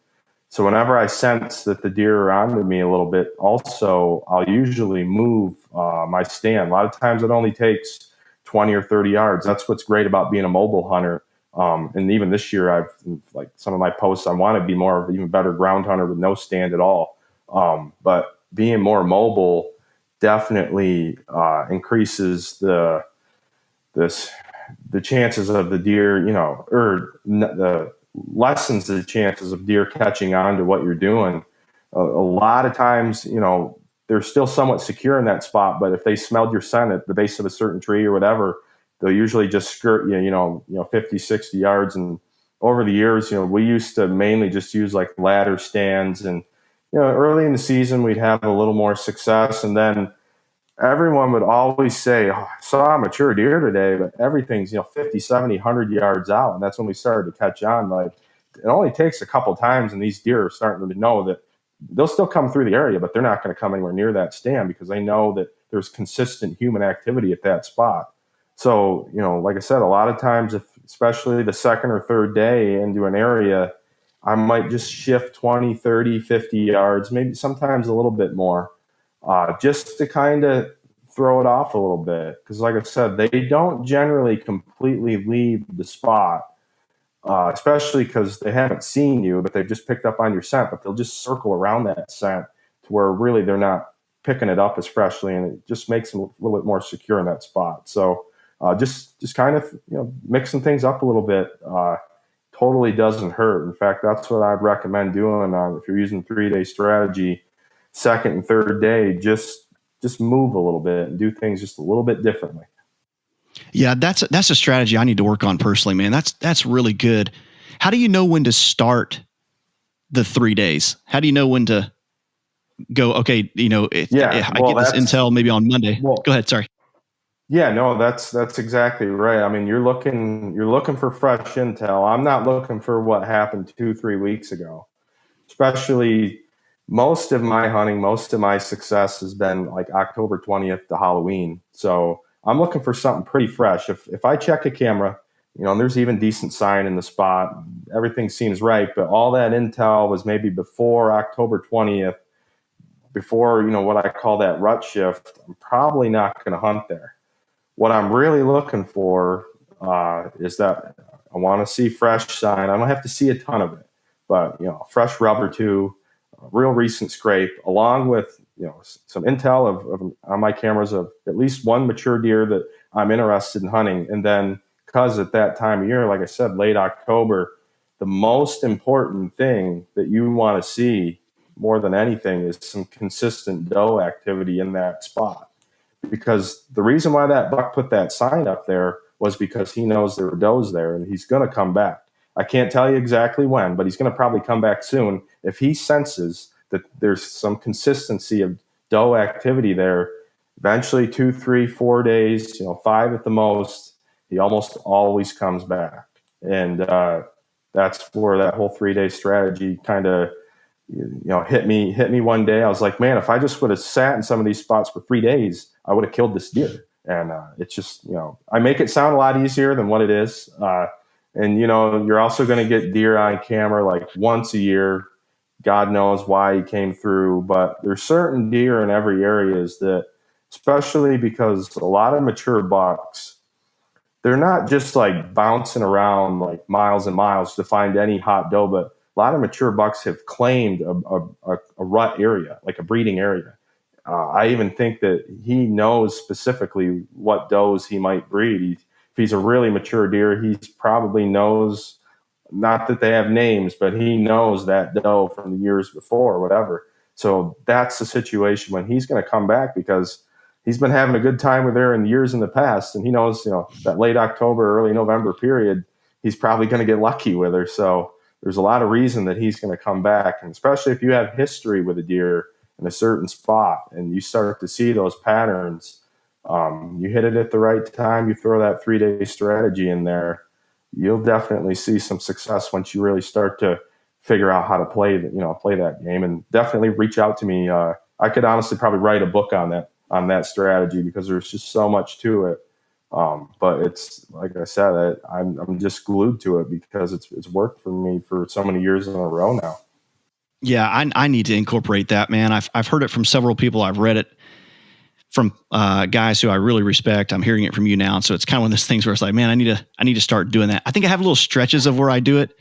So whenever I sense that the deer are onto me a little bit, also, I'll usually move my stand. A lot of times it only takes 20 or 30 yards. That's what's great about being a mobile hunter. And even this year, I've, like some of my posts, I want to be more of an even better ground hunter with no stand at all. But being more mobile definitely increases this the chances of the deer, the lessens the chances of deer catching on to what you're doing. A lot of times, they're still somewhat secure in that spot, but if they smelled your scent at the base of a certain tree or whatever, they'll usually just skirt you, 50, 60 yards. And over the years, we used to mainly just use like ladder stands, and early in the season we'd have a little more success, and then everyone would always say, "Oh, I saw a mature deer today," but everything's 50, 70, 100 yards out, and that's when we started to catch on. Like, it only takes a couple times, and these deer are starting to know that they'll still come through the area, but they're not going to come anywhere near that stand because they know that there's consistent human activity at that spot. So, like I said, a lot of times, especially the second or third day into an area, I might just shift 20, 30, 50 yards, maybe sometimes a little bit more, just to kind of throw it off a little bit. Because like I said, they don't generally completely leave the spot, especially because they haven't seen you, but they've just picked up on your scent, but they'll just circle around that scent to where really they're not picking it up as freshly, and it just makes them a little bit more secure in that spot. So just kind of mixing things up a little bit totally doesn't hurt. In fact, that's what I'd recommend doing if you're using 3-day strategy. Second and third day, just move a little bit and do things just a little bit differently. Yeah, that's a strategy I need to work on personally, man. That's really good. How do you know when to start the 3 days? How do you know when to go? Okay, if I get this intel maybe on Monday. Go ahead. Sorry. Yeah, no, that's exactly right. I mean, you're looking for fresh intel. I'm not looking for what happened 2-3 weeks ago. Especially most of my hunting, most of my success has been like October 20th to Halloween. So I'm looking for something pretty fresh. If I check a camera, and there's even decent sign in the spot, everything seems right, but all that intel was maybe before October 20th, before, what I call that rut shift, I'm probably not going to hunt there. What I'm really looking for is that I want to see fresh sign. I don't have to see a ton of it, but fresh rub or two, a real recent scrape, along with some intel of on my cameras of at least one mature deer that I'm interested in hunting. And then, because at that time of year, like I said, late October, the most important thing that you want to see more than anything is some consistent doe activity in that spot. Because the reason why that buck put that sign up there was because he knows there were does there, and he's going to come back. I can't tell you exactly when, but he's going to probably come back soon. If he senses that there's some consistency of doe activity there, eventually 2, 3, 4 days, 5 at the most, he almost always comes back. And that's where that whole 3-day strategy kind of hit me one day. I was like, man, if I just would have sat in some of these spots for 3 days, I would have killed this deer. And it's just, I make it sound a lot easier than what it is. And, you're also going to get deer on camera like once a year. God knows why he came through. But there's certain deer in every area that, especially because a lot of mature bucks, they're not just like bouncing around like miles and miles to find any hot doe, but a lot of mature bucks have claimed a rut area, like a breeding area. I even think that he knows specifically what does he might breed. If he's a really mature deer, he probably knows, not that they have names, but he knows that doe from the years before or whatever. So that's the situation when he's going to come back, because he's been having a good time with her in years in the past. And he knows, that late October, early November period, he's probably going to get lucky with her. So there's a lot of reason that he's going to come back. And especially if you have history with a deer in a certain spot and you start to see those patterns, you hit it at the right time, you throw that 3-day strategy in there, you'll definitely see some success once you really start to figure out how to play that game. And definitely reach out to me. I could honestly probably write a book on that strategy, because there's just so much to it. But it's, like I said, I'm just glued to it because it's worked for me for so many years in a row now. Yeah, I need to incorporate that, man. I've heard it from several people. I've read it from guys who I really respect. I'm hearing it from you now, so it's kind of one of those things where it's like, man, I need to start doing that. I think I have little stretches of where I do it,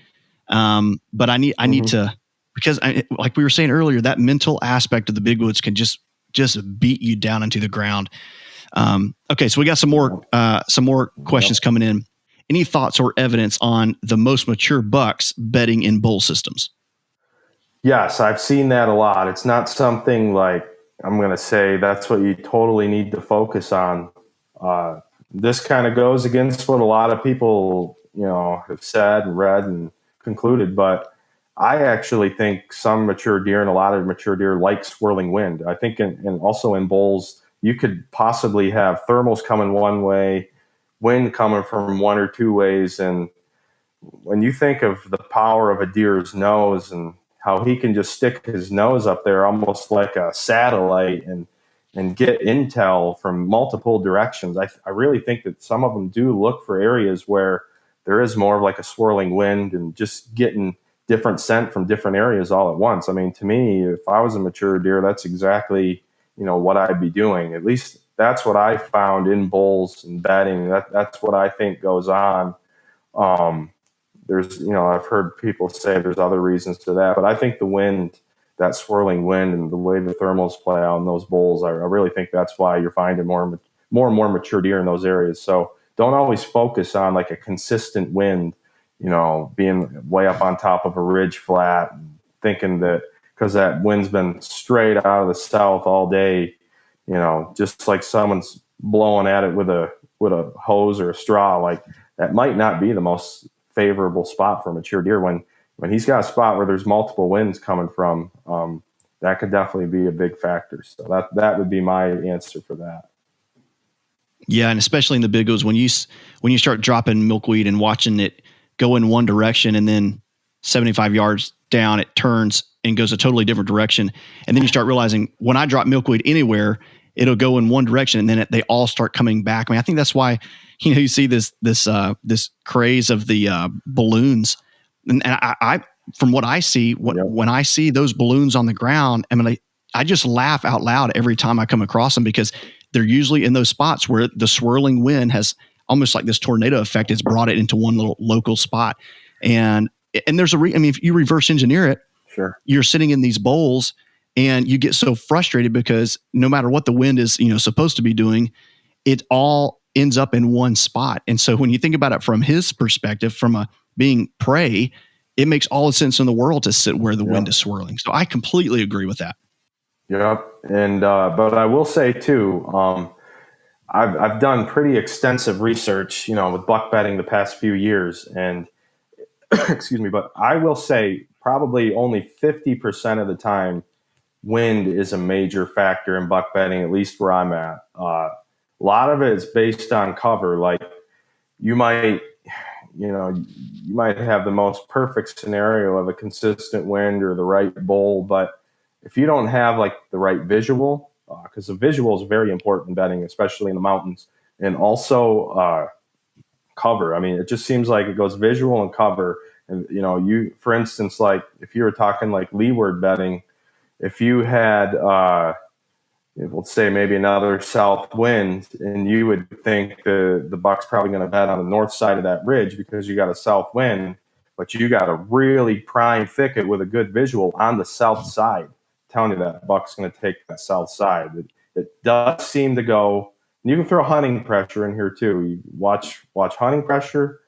but I need to, because like we were saying earlier, that mental aspect of the big woods can just beat you down into the ground. Okay, so we got some more questions coming in. Any thoughts or evidence on the most mature bucks bedding in bull systems? Yes, I've seen that a lot. It's not something like I'm going to say that's what you totally need to focus on. This kind of goes against what a lot of people, have said and read and concluded. But I actually think some mature deer and a lot of mature deer like swirling wind. I think, and also in bulls, you could possibly have thermals coming one way, wind coming from one or two ways, and when you think of the power of a deer's nose and how he can just stick his nose up there almost like a satellite and get intel from multiple directions, I really think that some of them do look for areas where there is more of like a swirling wind and just getting different scent from different areas all at once. I mean, to me, if I was a mature deer, that's exactly, what I'd be doing. At least that's what I found in bulls and bedding. That's what I think goes on. There's, I've heard people say there's other reasons to that, but I think the wind, that swirling wind and the way the thermals play out in those bulls, I really think that's why you're finding more and more mature deer in those areas. So don't always focus on like a consistent wind, being way up on top of a ridge flat, thinking that because that wind's been straight out of the south all day, just like someone's blowing at it with a hose or a straw, like that might not be the most favorable spot for a mature deer. When he's got a spot where there's multiple winds coming from, that could definitely be a big factor. So that would be my answer for that. Yeah, and especially in the big ones, when you start dropping milkweed and watching it go in one direction and then 75 yards down, it turns and goes a totally different direction. And then you start realizing when I drop milkweed anywhere, it'll go in one direction and then they all start coming back. I mean, I think that's why, you see this craze of the balloons. And I from what I see, when I see those balloons on the ground, I just laugh out loud every time I come across them because they're usually in those spots where the swirling wind has almost like this tornado effect. It's brought it into one little local spot. And there's if you reverse engineer it, sure, you're sitting in these bowls and you get so frustrated because no matter what the wind is, supposed to be doing, it all ends up in one spot. And so when you think about it from his perspective, from being prey, it makes all the sense in the world to sit where the wind is swirling. So I completely agree with that. Yep. And, but I will say too, I've done pretty extensive research, with buck bedding the past few years, and excuse me, but I will say probably only 50% of the time wind is a major factor in buck bedding, at least where I'm at. A lot of it is based on cover. Like you might have the most perfect scenario of a consistent wind or the right bowl, but if you don't have like the right visual, because the visual is very important in bedding, especially in the mountains, and also cover. I mean, it just seems like it goes visual and cover. And for instance, like if you were talking like leeward bedding, if you had let's say maybe another south wind, and you would think the buck's probably going to bed on the north side of that ridge because you got a south wind, but you got a really prime thicket with a good visual on the south side, telling you that buck's going to take that south side. It does seem to go. And you can throw hunting pressure in here too. You watch hunting pressure,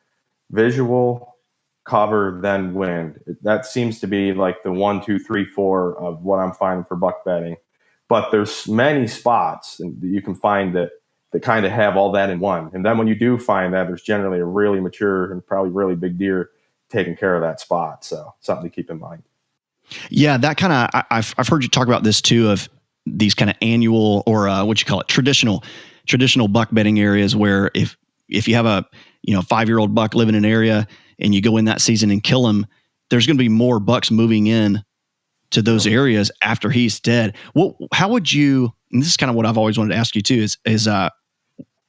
visual, cover, then wind. That seems to be like the 1, 2, 3, 4 of what I'm finding for buck bedding. But there's many spots that you can find that kind of have all that in one. And then when you do find that, there's generally a really mature and probably really big deer taking care of that spot. So something to keep in mind. Yeah, that kind of, I've heard you talk about this too, of these kind of annual or what you call it, traditional buck bedding areas where if you have a 5-year-old buck living in an area and you go in that season and kill him, there's going to be more bucks moving in to those areas after he's dead. Well, how would you, and this is kind of what I've always wanted to ask you too, is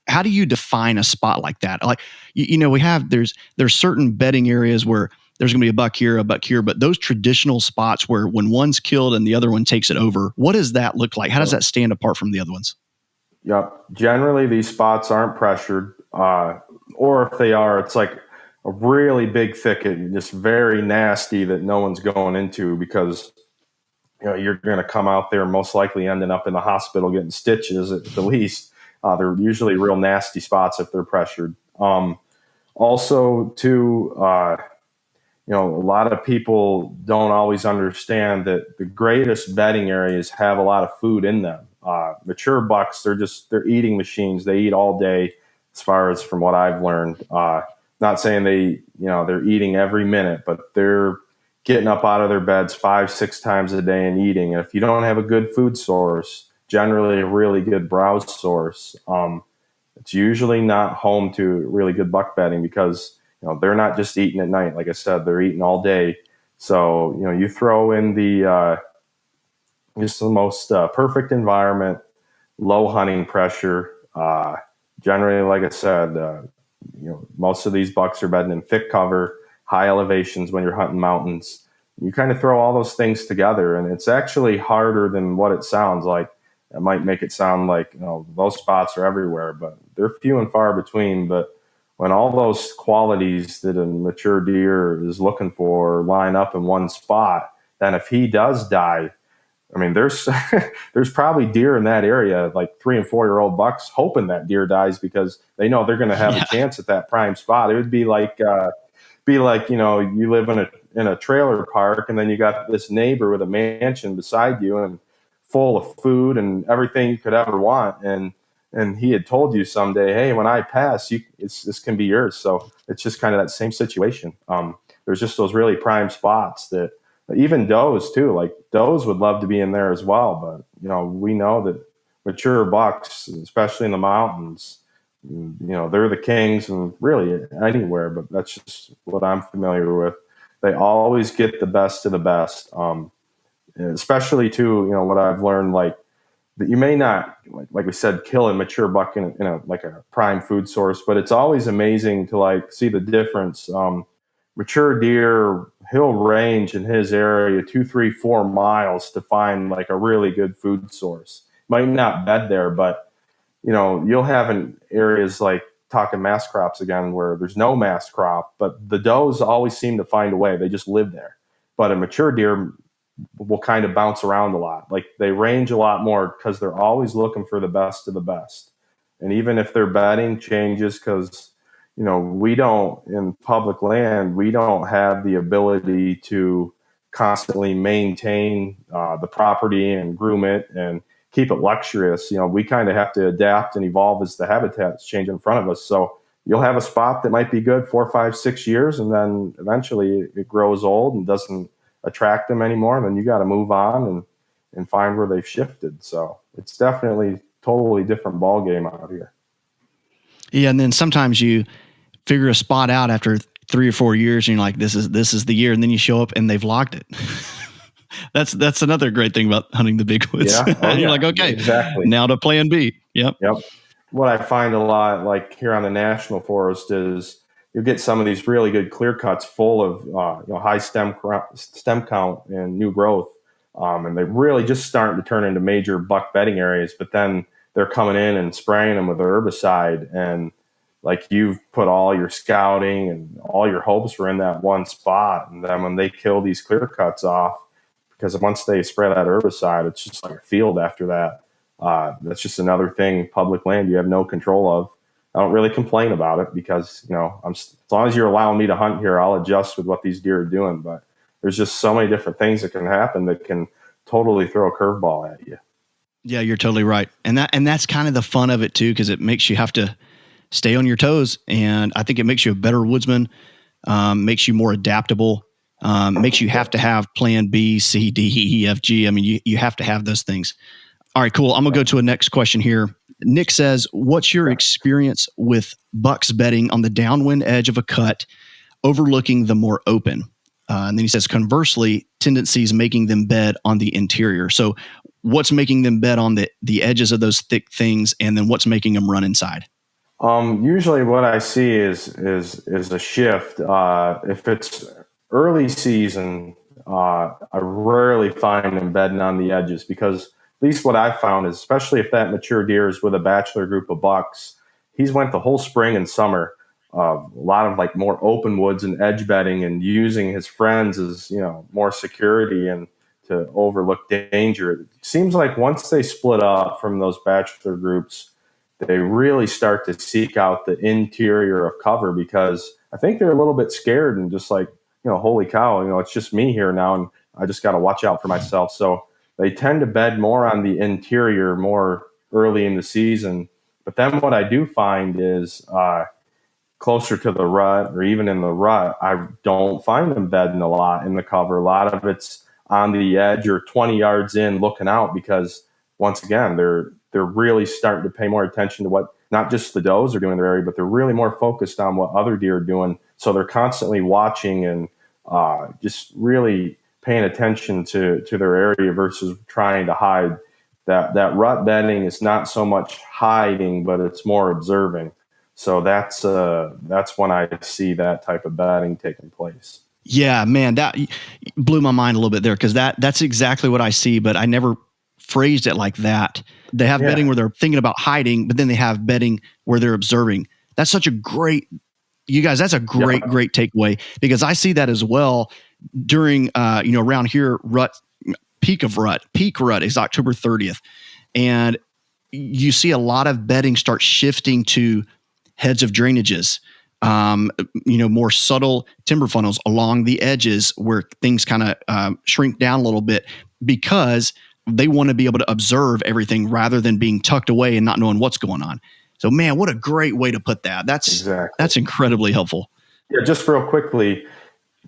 how do you define a spot like that? Like, there's certain bedding areas where there's going to be a buck here, but those traditional spots where when one's killed and the other one takes it over, what does that look like? How does that stand apart from the other ones? Yep. Generally, these spots aren't pressured, or if they are, it's like a really big thicket, just very nasty that no one's going into because you're going to come out there most likely ending up in the hospital getting stitches at the least. They're usually real nasty spots if they're pressured. Also, too, a lot of people don't always understand that the greatest bedding areas have a lot of food in them. Mature bucks, they're eating machines. They eat all day, as far as from what I've learned. Not saying they're eating every minute, but they're getting up out of their beds 5-6 times a day and eating. And if you don't have a good food source, generally a really good browse source, it's usually not home to really good buck bedding, because they're not just eating at night. Like I said, they're eating all day. So you throw in the just the most perfect environment, low hunting pressure. Generally, like I said, most of these bucks are bedding in thick cover, high elevations when you're hunting mountains. You kind of throw all those things together, and it's actually harder than what it sounds like. It might make it sound like those spots are everywhere, but they're few and far between. But when all those qualities that a mature deer is looking for line up in one spot, then if he does die, I mean, there's there's probably deer in that area, like 3 and 4 year old bucks, hoping that deer dies, because they know they're going to have a chance at that prime spot. It would be like you live in a trailer park, and then you got this neighbor with a mansion beside you and full of food and everything you could ever want, and he had told you someday, hey, when I pass, this can be yours. So it's just kind of that same situation. There's just those really prime spots that even does too. Like does would love to be in there as well, but we know that mature bucks, especially in the mountains, they're the kings, and really anywhere. But that's just what I'm familiar with. They always get the best of the best, especially too. What I've learned, like that you may not, like we said, kill a mature buck in a prime food source, but it's always amazing to see the difference. Mature deer, he'll range in his area 2, 3, 4 miles to find a really good food source. Might not bed there, but you'll have in areas like talking mass crops again, where there's no mass crop, but the does always seem to find a way. They just live there. But a mature deer will kind of bounce around a lot. Like they range a lot more because they're always looking for the best of the best. And even if their bedding changes, because we don't, in public land, we don't have the ability to constantly maintain the property and groom it and keep it luxurious. We kind of have to adapt and evolve as the habitats change in front of us. So you'll have a spot that might be good 4, 5, 6 years, and then eventually it grows old and doesn't attract them anymore. And then you got to move on and find where they've shifted. So it's definitely totally different ball game out here. Yeah, and then sometimes you figure a spot out after 3 or 4 years, and you're like, "This is the year," and then you show up and they've logged it. That's another great thing about hunting the big woods. Yeah. Oh, you're like, okay, exactly. Now to plan B. Yep. What I find a lot, like here on the national forest, is you get some of these really good clear cuts full of high stem count and new growth, and they're really just starting to turn into major buck bedding areas. But then they're coming in and spraying them with herbicide, and you've put all your scouting and all your hopes were in that one spot, and then when they kill these clear cuts off, because once they spray that herbicide, it's just like a field after that. That's just another thing, public land you have no control of. I don't really complain about it, because as long as you're allowing me to hunt here, I'll adjust with what these deer are doing. But there's just so many different things that can happen that can totally throw a curveball at you. Yeah, you're totally right, and that's kind of the fun of it too, because it makes you have to stay on your toes, and I think it makes you a better woodsman, makes you more adaptable, makes you have to have plan B, C, D, E, F, G. I mean, you have to have those things. All right, cool. I'm going to go to a next question here. Nick says, what's your experience with bucks bedding on the downwind edge of a cut, overlooking the more open? And then he says, conversely, tendencies making them bed on the interior. So what's making them bed on the edges of those thick things, and then what's making them run inside? Usually what I see is a shift. If it's early season, I rarely find them bedding on the edges, because at least what I've found is, especially if that mature deer is with a bachelor group of bucks, he's went the whole spring and summer, a lot of more open woods and edge bedding, and using his friends as, more security and to overlook danger. It seems like once they split up from those bachelor groups, they really start to seek out the interior of cover, because I think they're a little bit scared and just like, holy cow, it's just me here now, and I just got to watch out for myself. So they tend to bed more on the interior more early in the season. But then what I do find is closer to the rut, or even in the rut, I don't find them bedding a lot in the cover. A lot of it's on the edge or 20 yards in looking out, because once again, they're really starting to pay more attention to what not just the does are doing in their area, but they're really more focused on what other deer are doing. So they're constantly watching and just really paying attention to their area versus trying to hide. That rut bedding is not so much hiding, but it's more observing. So that's when I see that type of bedding taking place. Yeah, man, that blew my mind a little bit there, because that's exactly what I see, but I never phrased it like that. They have bedding where they're thinking about hiding, but then they have bedding where they're observing. That's such a great, you guys, that's a great takeaway, because I see that as well during, around here, peak rut is October 30th. And you see a lot of bedding start shifting to heads of drainages, more subtle timber funnels along the edges where things kind of shrink down a little bit, because they want to be able to observe everything rather than being tucked away and not knowing what's going on. So, man, what a great way to put that. That's incredibly helpful. Yeah, just real quickly,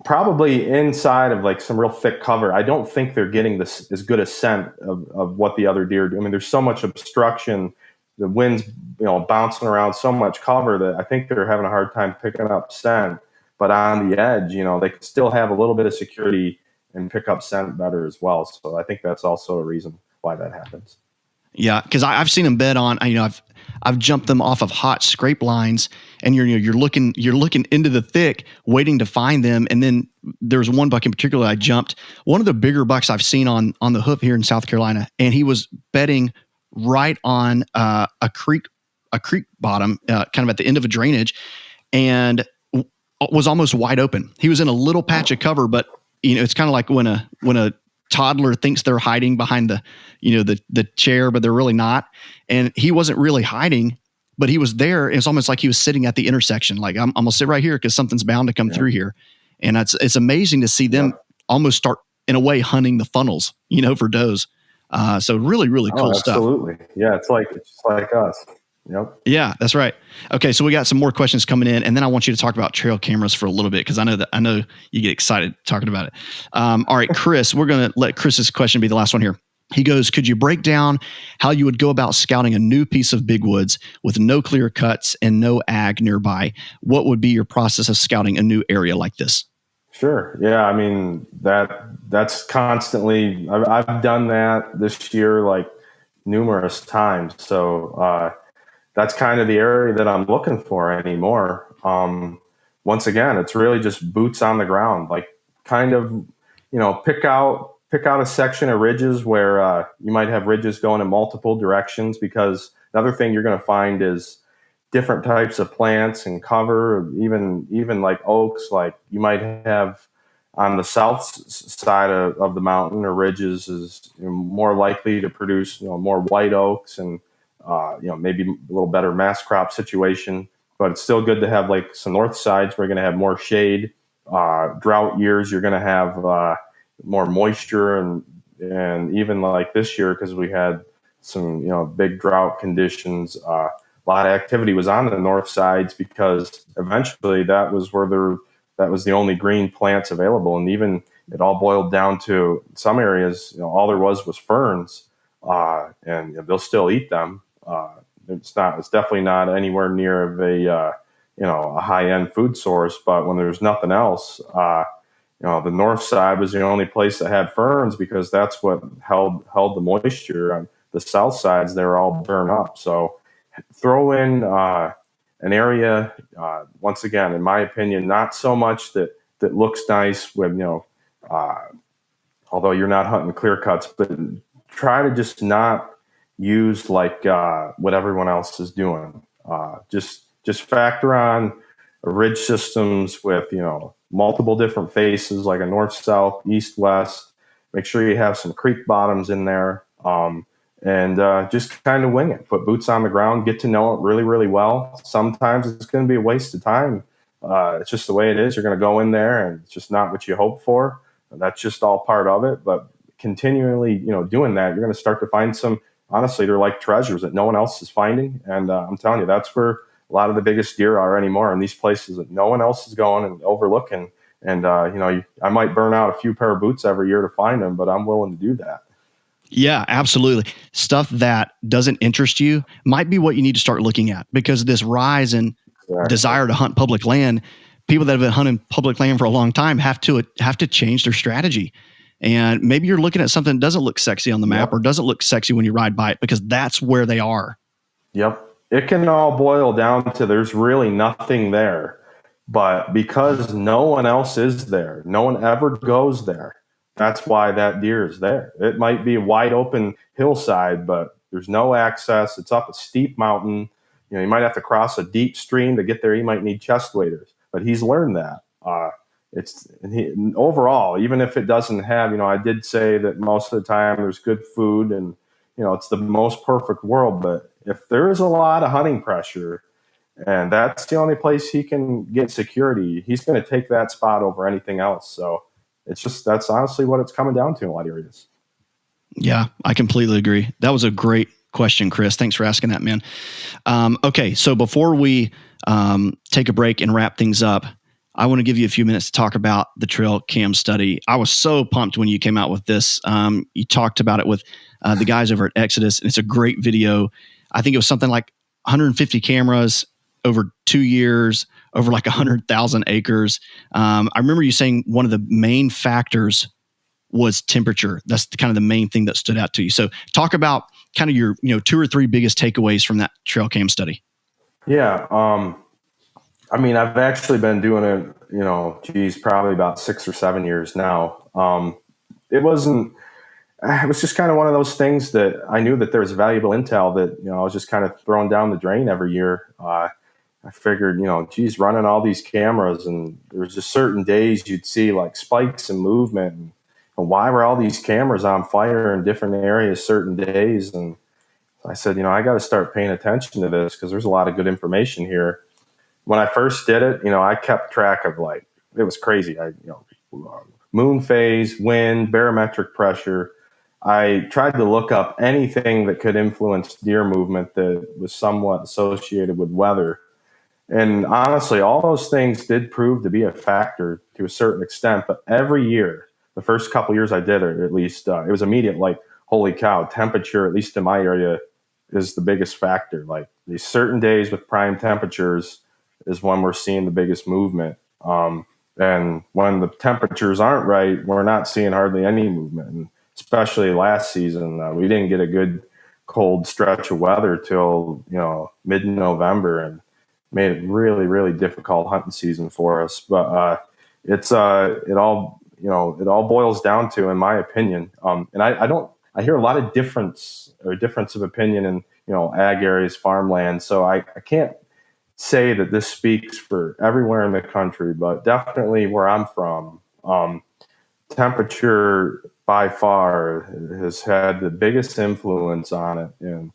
probably inside of like some real thick cover, I don't think they're getting this as good a scent of what the other deer do. I mean, there's so much obstruction, the wind's bouncing around so much cover, that I think they're having a hard time picking up scent. But on the edge, they can still have a little bit of security and pick up scent better as well. So I think that's also a reason why that happens. Yeah, because I've seen them bed on. I've jumped them off of hot scrape lines, and you're looking into the thick, waiting to find them. And then there's one buck in particular I jumped. One of the bigger bucks I've seen on the hoof here in South Carolina, and he was bedding right on a creek bottom, kind of at the end of a drainage, and was almost wide open. He was in a little patch of cover, but it's kind of like when a toddler thinks they're hiding behind the chair, but they're really not. And he wasn't really hiding, but he was there. It's almost like he was sitting at the intersection. Like, I'm gonna sit right here because something's bound to come through here. And it's amazing to see them almost start, in a way, hunting the funnels, for does. So really, really cool stuff. Absolutely. Yeah. It's just like us. Yep. Yeah, that's right. Okay, so we got some more questions coming in, and then I want you to talk about trail cameras for a little bit, because I know you get excited talking about it. All right, Chris, we're going to let Chris's question be the last one here. He goes, could you break down how you would go about scouting a new piece of big woods with no clear cuts and no ag nearby? What would be your process of scouting a new area like this? Sure. Yeah. I mean, that's constantly, I've done that this year, like numerous times. So, that's kind of the area that I'm looking for anymore. Once again, it's really just boots on the ground, like kind of, pick out a section of ridges where you might have ridges going in multiple directions, because another thing you're going to find is different types of plants and cover, even like oaks. Like you might have on the south side of the mountain or ridges is more likely to produce more white oaks and maybe a little better mass crop situation, but it's still good to have like some north sides where you're going to have more shade. Drought years, you're going to have more moisture, and even like this year, because we had some big drought conditions. A lot of activity was on the north sides, because eventually that was the only green plants available, and even it all boiled down to some areas. All there was ferns, and they'll still eat them. It's definitely not anywhere near of a high-end food source, but when there's nothing else, the north side was the only place that had ferns, because that's what held the moisture. On the south sides, they were all burned up. So throw in an area, once again, in my opinion, not so much that looks nice with, although you're not hunting clear cuts, but try to just not use like what everyone else is doing. Just factor on ridge systems with multiple different faces, like a north, south, east, west. Make sure you have some creek bottoms in there, and just kind of wing it. Put boots on the ground, get to know it really, really well. Sometimes it's going to be a waste of time. It's just the way it is. You're going to go in there, and it's just not what you hope for. And that's just all part of it. But continually, doing that, you're going to start to find some. Honestly, they're like treasures that no one else is finding. And I'm telling you, that's where a lot of the biggest deer are anymore, in these places that no one else is going and overlooking. And I might burn out a few pair of boots every year to find them, but I'm willing to do that. Yeah, absolutely. Stuff that doesn't interest you might be what you need to start looking at, because this rise in desire to hunt public land, people that have been hunting public land for a long time have to change their strategy. And maybe you're looking at something that doesn't look sexy on the map, or doesn't look sexy when you ride by it, because that's where they are. Yep. It can all boil down to there's really nothing there. But because no one else is there, no one ever goes there, that's why that deer is there. It might be a wide open hillside, but there's no access. It's up a steep mountain. You might have to cross a deep stream to get there. You might need chest waders, but he's learned that. Overall, even if it doesn't have, I did say that most of the time there's good food and, it's the most perfect world. But if there is a lot of hunting pressure, and that's the only place he can get security, he's going to take that spot over anything else. So that's honestly what it's coming down to in a lot of areas. Yeah, I completely agree. That was a great question, Chris. Thanks for asking that, man. Okay, so before we take a break and wrap things up, I want to give you a few minutes to talk about the trail cam study. I was so pumped when you came out with this. You talked about it with the guys over at Exodus, and it's a great video. I think it was something like 150 cameras over 2 years, over like 100,000 acres. I remember you saying one of the main factors was temperature. That's kind of the main thing that stood out to you. So talk about kind of your, 2 or 3 biggest takeaways from that trail cam study. Yeah. I've actually been doing it, probably about 6 or 7 years now. It was just kind of one of those things that I knew that there was valuable intel that, I was just kind of throwing down the drain every year. I figured, running all these cameras, and there was just certain days you'd see like spikes in movement, and why were all these cameras on fire in different areas certain days? And I said, I got to start paying attention to this, because there's a lot of good information here. When I first did it, I kept track of it was crazy. Moon phase, wind, barometric pressure. I tried to look up anything that could influence deer movement that was somewhat associated with weather. And honestly, all those things did prove to be a factor to a certain extent. But every year, the first couple of years I did it, at least, it was immediate, like, holy cow, temperature, at least in my area, is the biggest factor. Like, these certain days with prime temperatures is when we're seeing the biggest movement. And when the temperatures aren't right, we're not seeing hardly any movement. And especially last season, we didn't get a good cold stretch of weather till, mid-November, and made it really, really difficult hunting season for us. But it all boils down to, in my opinion, and I hear a lot of difference of opinion in, ag areas, farmland. So I can't say that this speaks for everywhere in the country, but definitely where I'm from, temperature by far has had the biggest influence on it. And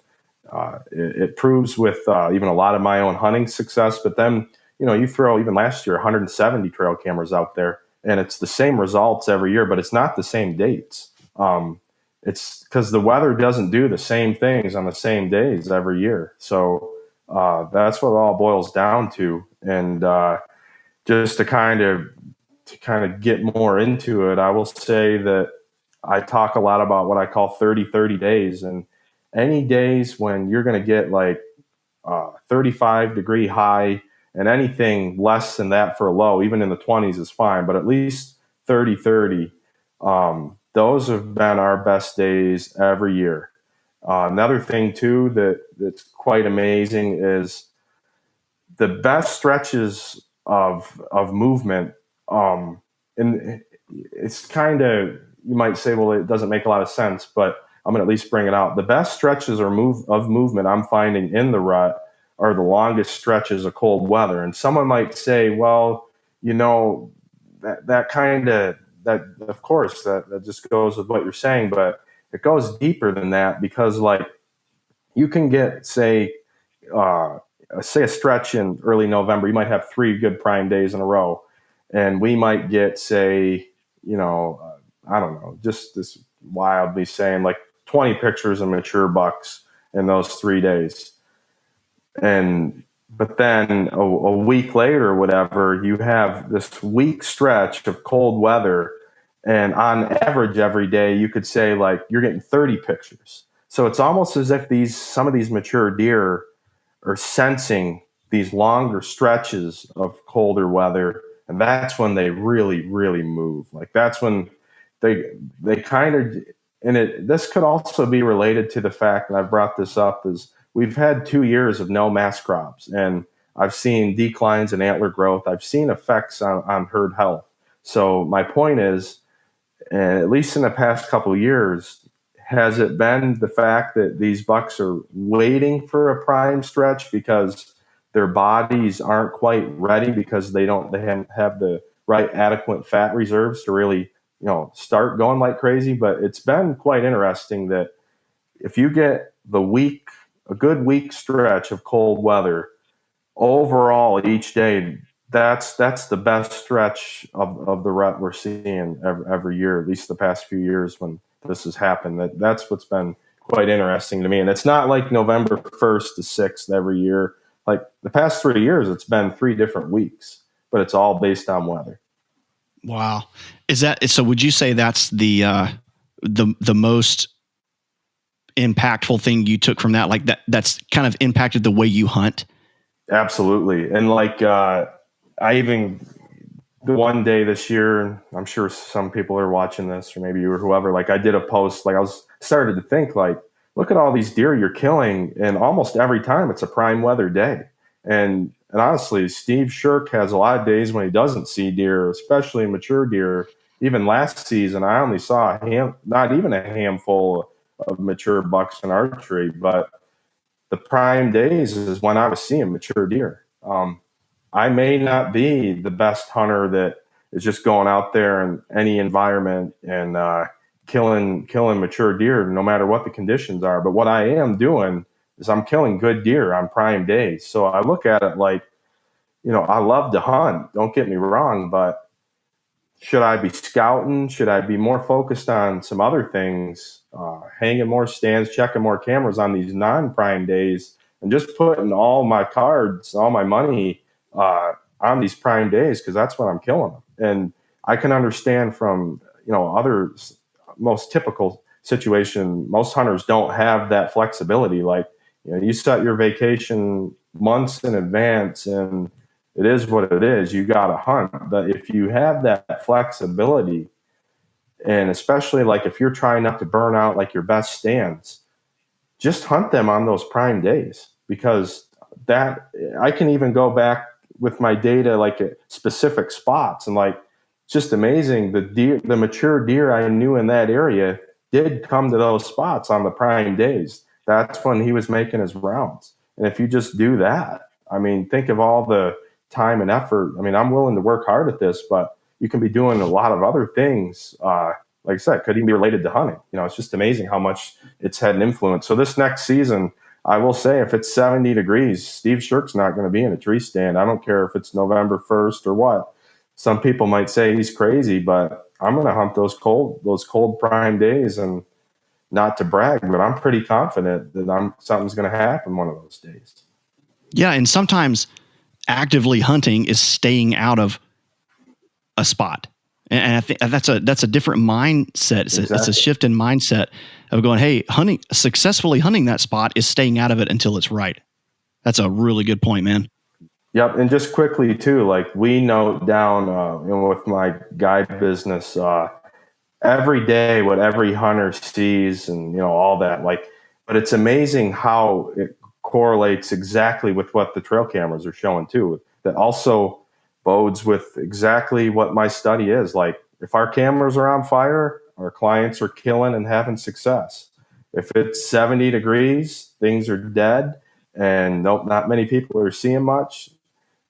it proves with even a lot of my own hunting success. But then, you throw even last year 170 trail cameras out there, and it's the same results every year, but it's not the same dates. It's because the weather doesn't do the same things on the same days every year. So that's what it all boils down to. And just to kind of get more into it, I will say that I talk a lot about what I call 30-30 days. And any days when you're going to get like 35-degree high, and anything less than that for a low, even in the 20s is fine, but at least 30-30, those have been our best days every year. Another thing too that's quite amazing is the best stretches of movement. And it's kind of, you might say, well, it doesn't make a lot of sense, but I'm going to at least bring it out. The best stretches of movement I'm finding in the rut are the longest stretches of cold weather. And someone might say, well, that of course, that just goes with what you're saying. But it goes deeper than that, because like you can get, say a stretch in early November, you might have 3 good prime days in a row. And we might get, say, I don't know, just this wildly saying like 20 pictures of mature bucks in those 3 days. But then a week later or whatever, you have this week stretch of cold weather. And on average, every day, you could say like you're getting 30 pictures. So it's almost as if some of these mature deer are sensing these longer stretches of colder weather, and that's when they really, really move. Like that's when they kind of, and this could also be related to the fact, and I've brought this up, is we've had 2 years of no mass crops, and I've seen declines in antler growth. I've seen effects on herd health. So my point is, at least in the past couple of years, has it been the fact that these bucks are waiting for a prime stretch because their bodies aren't quite ready, because they haven't have the right adequate fat reserves to really, start going like crazy? But it's been quite interesting that if you get a good week stretch of cold weather overall each day, that's the best stretch of the rut we're seeing every year, at least the past few years when this has happened. That's what's been quite interesting to me. And it's not like November 1st to 6th every year. Like the past 3 years, it's been 3 different weeks, but it's all based on weather. Wow. Is that so? Would you say that's the most impactful thing you took from that? Like that's kind of impacted the way you hunt? Absolutely. And like, the one day this year, I'm sure some people are watching this, or maybe you or whoever, like I did a post, like started to think like, look at all these deer you're killing, and almost every time it's a prime weather day. And honestly, Steve Sherk has a lot of days when he doesn't see deer, especially mature deer. Even last season, I only saw not even a handful of mature bucks in archery, but the prime days is when I was seeing mature deer. I may not be the best hunter that is just going out there in any environment and killing mature deer, no matter what the conditions are. But what I am doing is I'm killing good deer on prime days. So I look at it like, I love to hunt, don't get me wrong, but should I be scouting? Should I be more focused on some other things, hanging more stands, checking more cameras on these non-prime days, and just putting all my cards, all my money on these prime days, because that's when I'm killing them? And I can understand from other most typical situation, most hunters don't have that flexibility. Like you set your vacation months in advance, and it is what it is. You got to hunt. But if you have that flexibility, and especially like if you're trying not to burn out like your best stands, just hunt them on those prime days, because that I can even go back with my data like at specific spots, and like it's just amazing. The mature deer I knew in that area did come to those spots on the prime days. That's when he was making his rounds. And if you just do that, I mean, think of all the time and effort. I mean, I'm willing to work hard at this, but you can be doing a lot of other things. Like I said, could even be related to hunting. It's just amazing how much it's had an influence. So this next season, I will say, if it's 70 degrees, Steve Sherk's not going to be in a tree stand. I don't care if it's November 1st or what. Some people might say he's crazy, but I'm going to hunt those cold prime days, and not to brag, but I'm pretty confident that something's going to happen one of those days. Yeah. And sometimes actively hunting is staying out of a spot. And I think that's a different mindset. It's a shift in mindset of going, hey, successfully hunting that spot is staying out of it until it's right. That's a really good point, man. Yep. And just quickly too, like we note down, with my guide business, every day what every hunter sees, and all that, but it's amazing how it correlates exactly with what the trail cameras are showing too. That also bodes with exactly what my study is. Like if our cameras are on fire, our clients are killing and having success. If it's 70 degrees, things are dead, and nope, not many people are seeing much.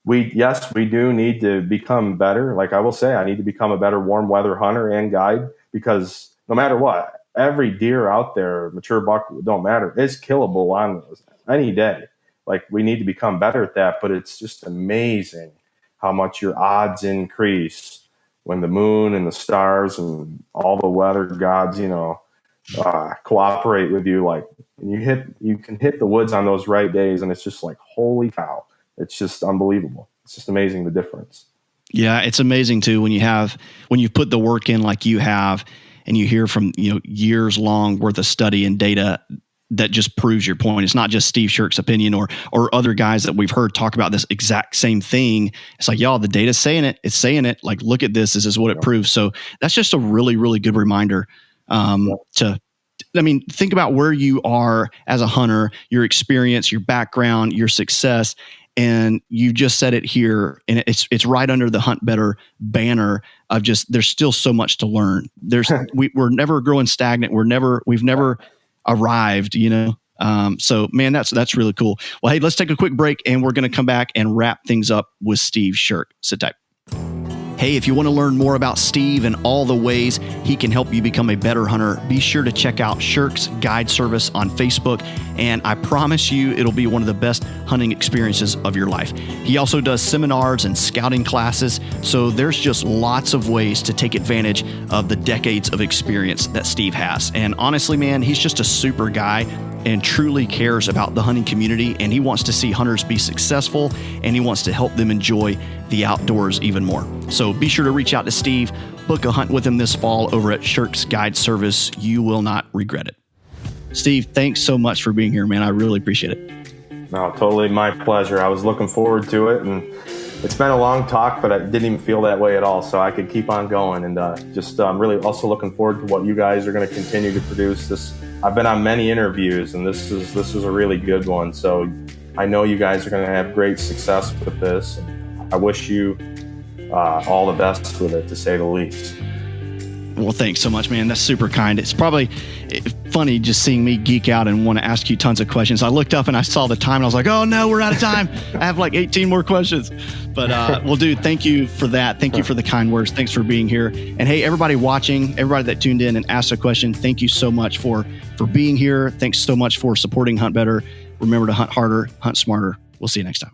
We do need to become better. Like I will say, I need to become a better warm weather hunter and guide, because no matter what, every deer out there, mature buck, don't matter, is killable on any day. Like, we need to become better at that, but it's just amazing how much your odds increase when the moon and the stars and all the weather gods, cooperate with you. Like, you can hit the woods on those right days, and it's just like, holy cow. It's just unbelievable. It's just amazing, the difference. Yeah, it's amazing too when you put the work in like you have, and you hear from years long worth of study and data that just proves your point. It's not just Steve Sherk's opinion or other guys that we've heard talk about this exact same thing. It's like, y'all, the data's saying it. It's saying it. Like, look at this. This is what it proves. So that's just a really, really good reminder think about where you are as a hunter, your experience, your background, your success. And you just said it here, and it's right under the HuntBetter banner of just, there's still so much to learn. We're never growing stagnant. We've never arrived, So man, that's really cool. Well, hey, let's take a quick break, and we're going to come back and wrap things up with Steve Sherk. Sit tight. Hey, if you want to learn more about Steve and all the ways he can help you become a better hunter, be sure to check out Sherk's Guide Service on Facebook, and I promise you it'll be one of the best hunting experiences of your life. He also does seminars and scouting classes, so there's just lots of ways to take advantage of the decades of experience that Steve has. And honestly, man, he's just a super guy and truly cares about the hunting community, and he wants to see hunters be successful, and he wants to help them enjoy the outdoors even more. So be sure to reach out to Steve, book a hunt with him this fall over at Sherk's Guide Service. You will not regret it. Steve, thanks so much for being here, man. I really appreciate it. No, totally my pleasure. I was looking forward to it, and it's been a long talk, but I didn't even feel that way at all, so I could keep on going. And I'm really also looking forward to what you guys are going to continue to produce. I've been on many interviews, and this is a really good one. So I know you guys are going to have great success with this. And I wish you all the best with it, to say the least. Well, thanks so much, man. That's super kind. It's probably funny just seeing me geek out and want to ask you tons of questions. I looked up and I saw the time, and I was like, oh no, we're out of time. I have like 18 more questions. But well, dude, thank you for that. Thank you for the kind words. Thanks for being here. And hey, everybody watching, everybody that tuned in and asked a question, thank you so much for being here. Thanks so much for supporting HuntBetter. Remember to hunt harder, hunt smarter. We'll see you next time.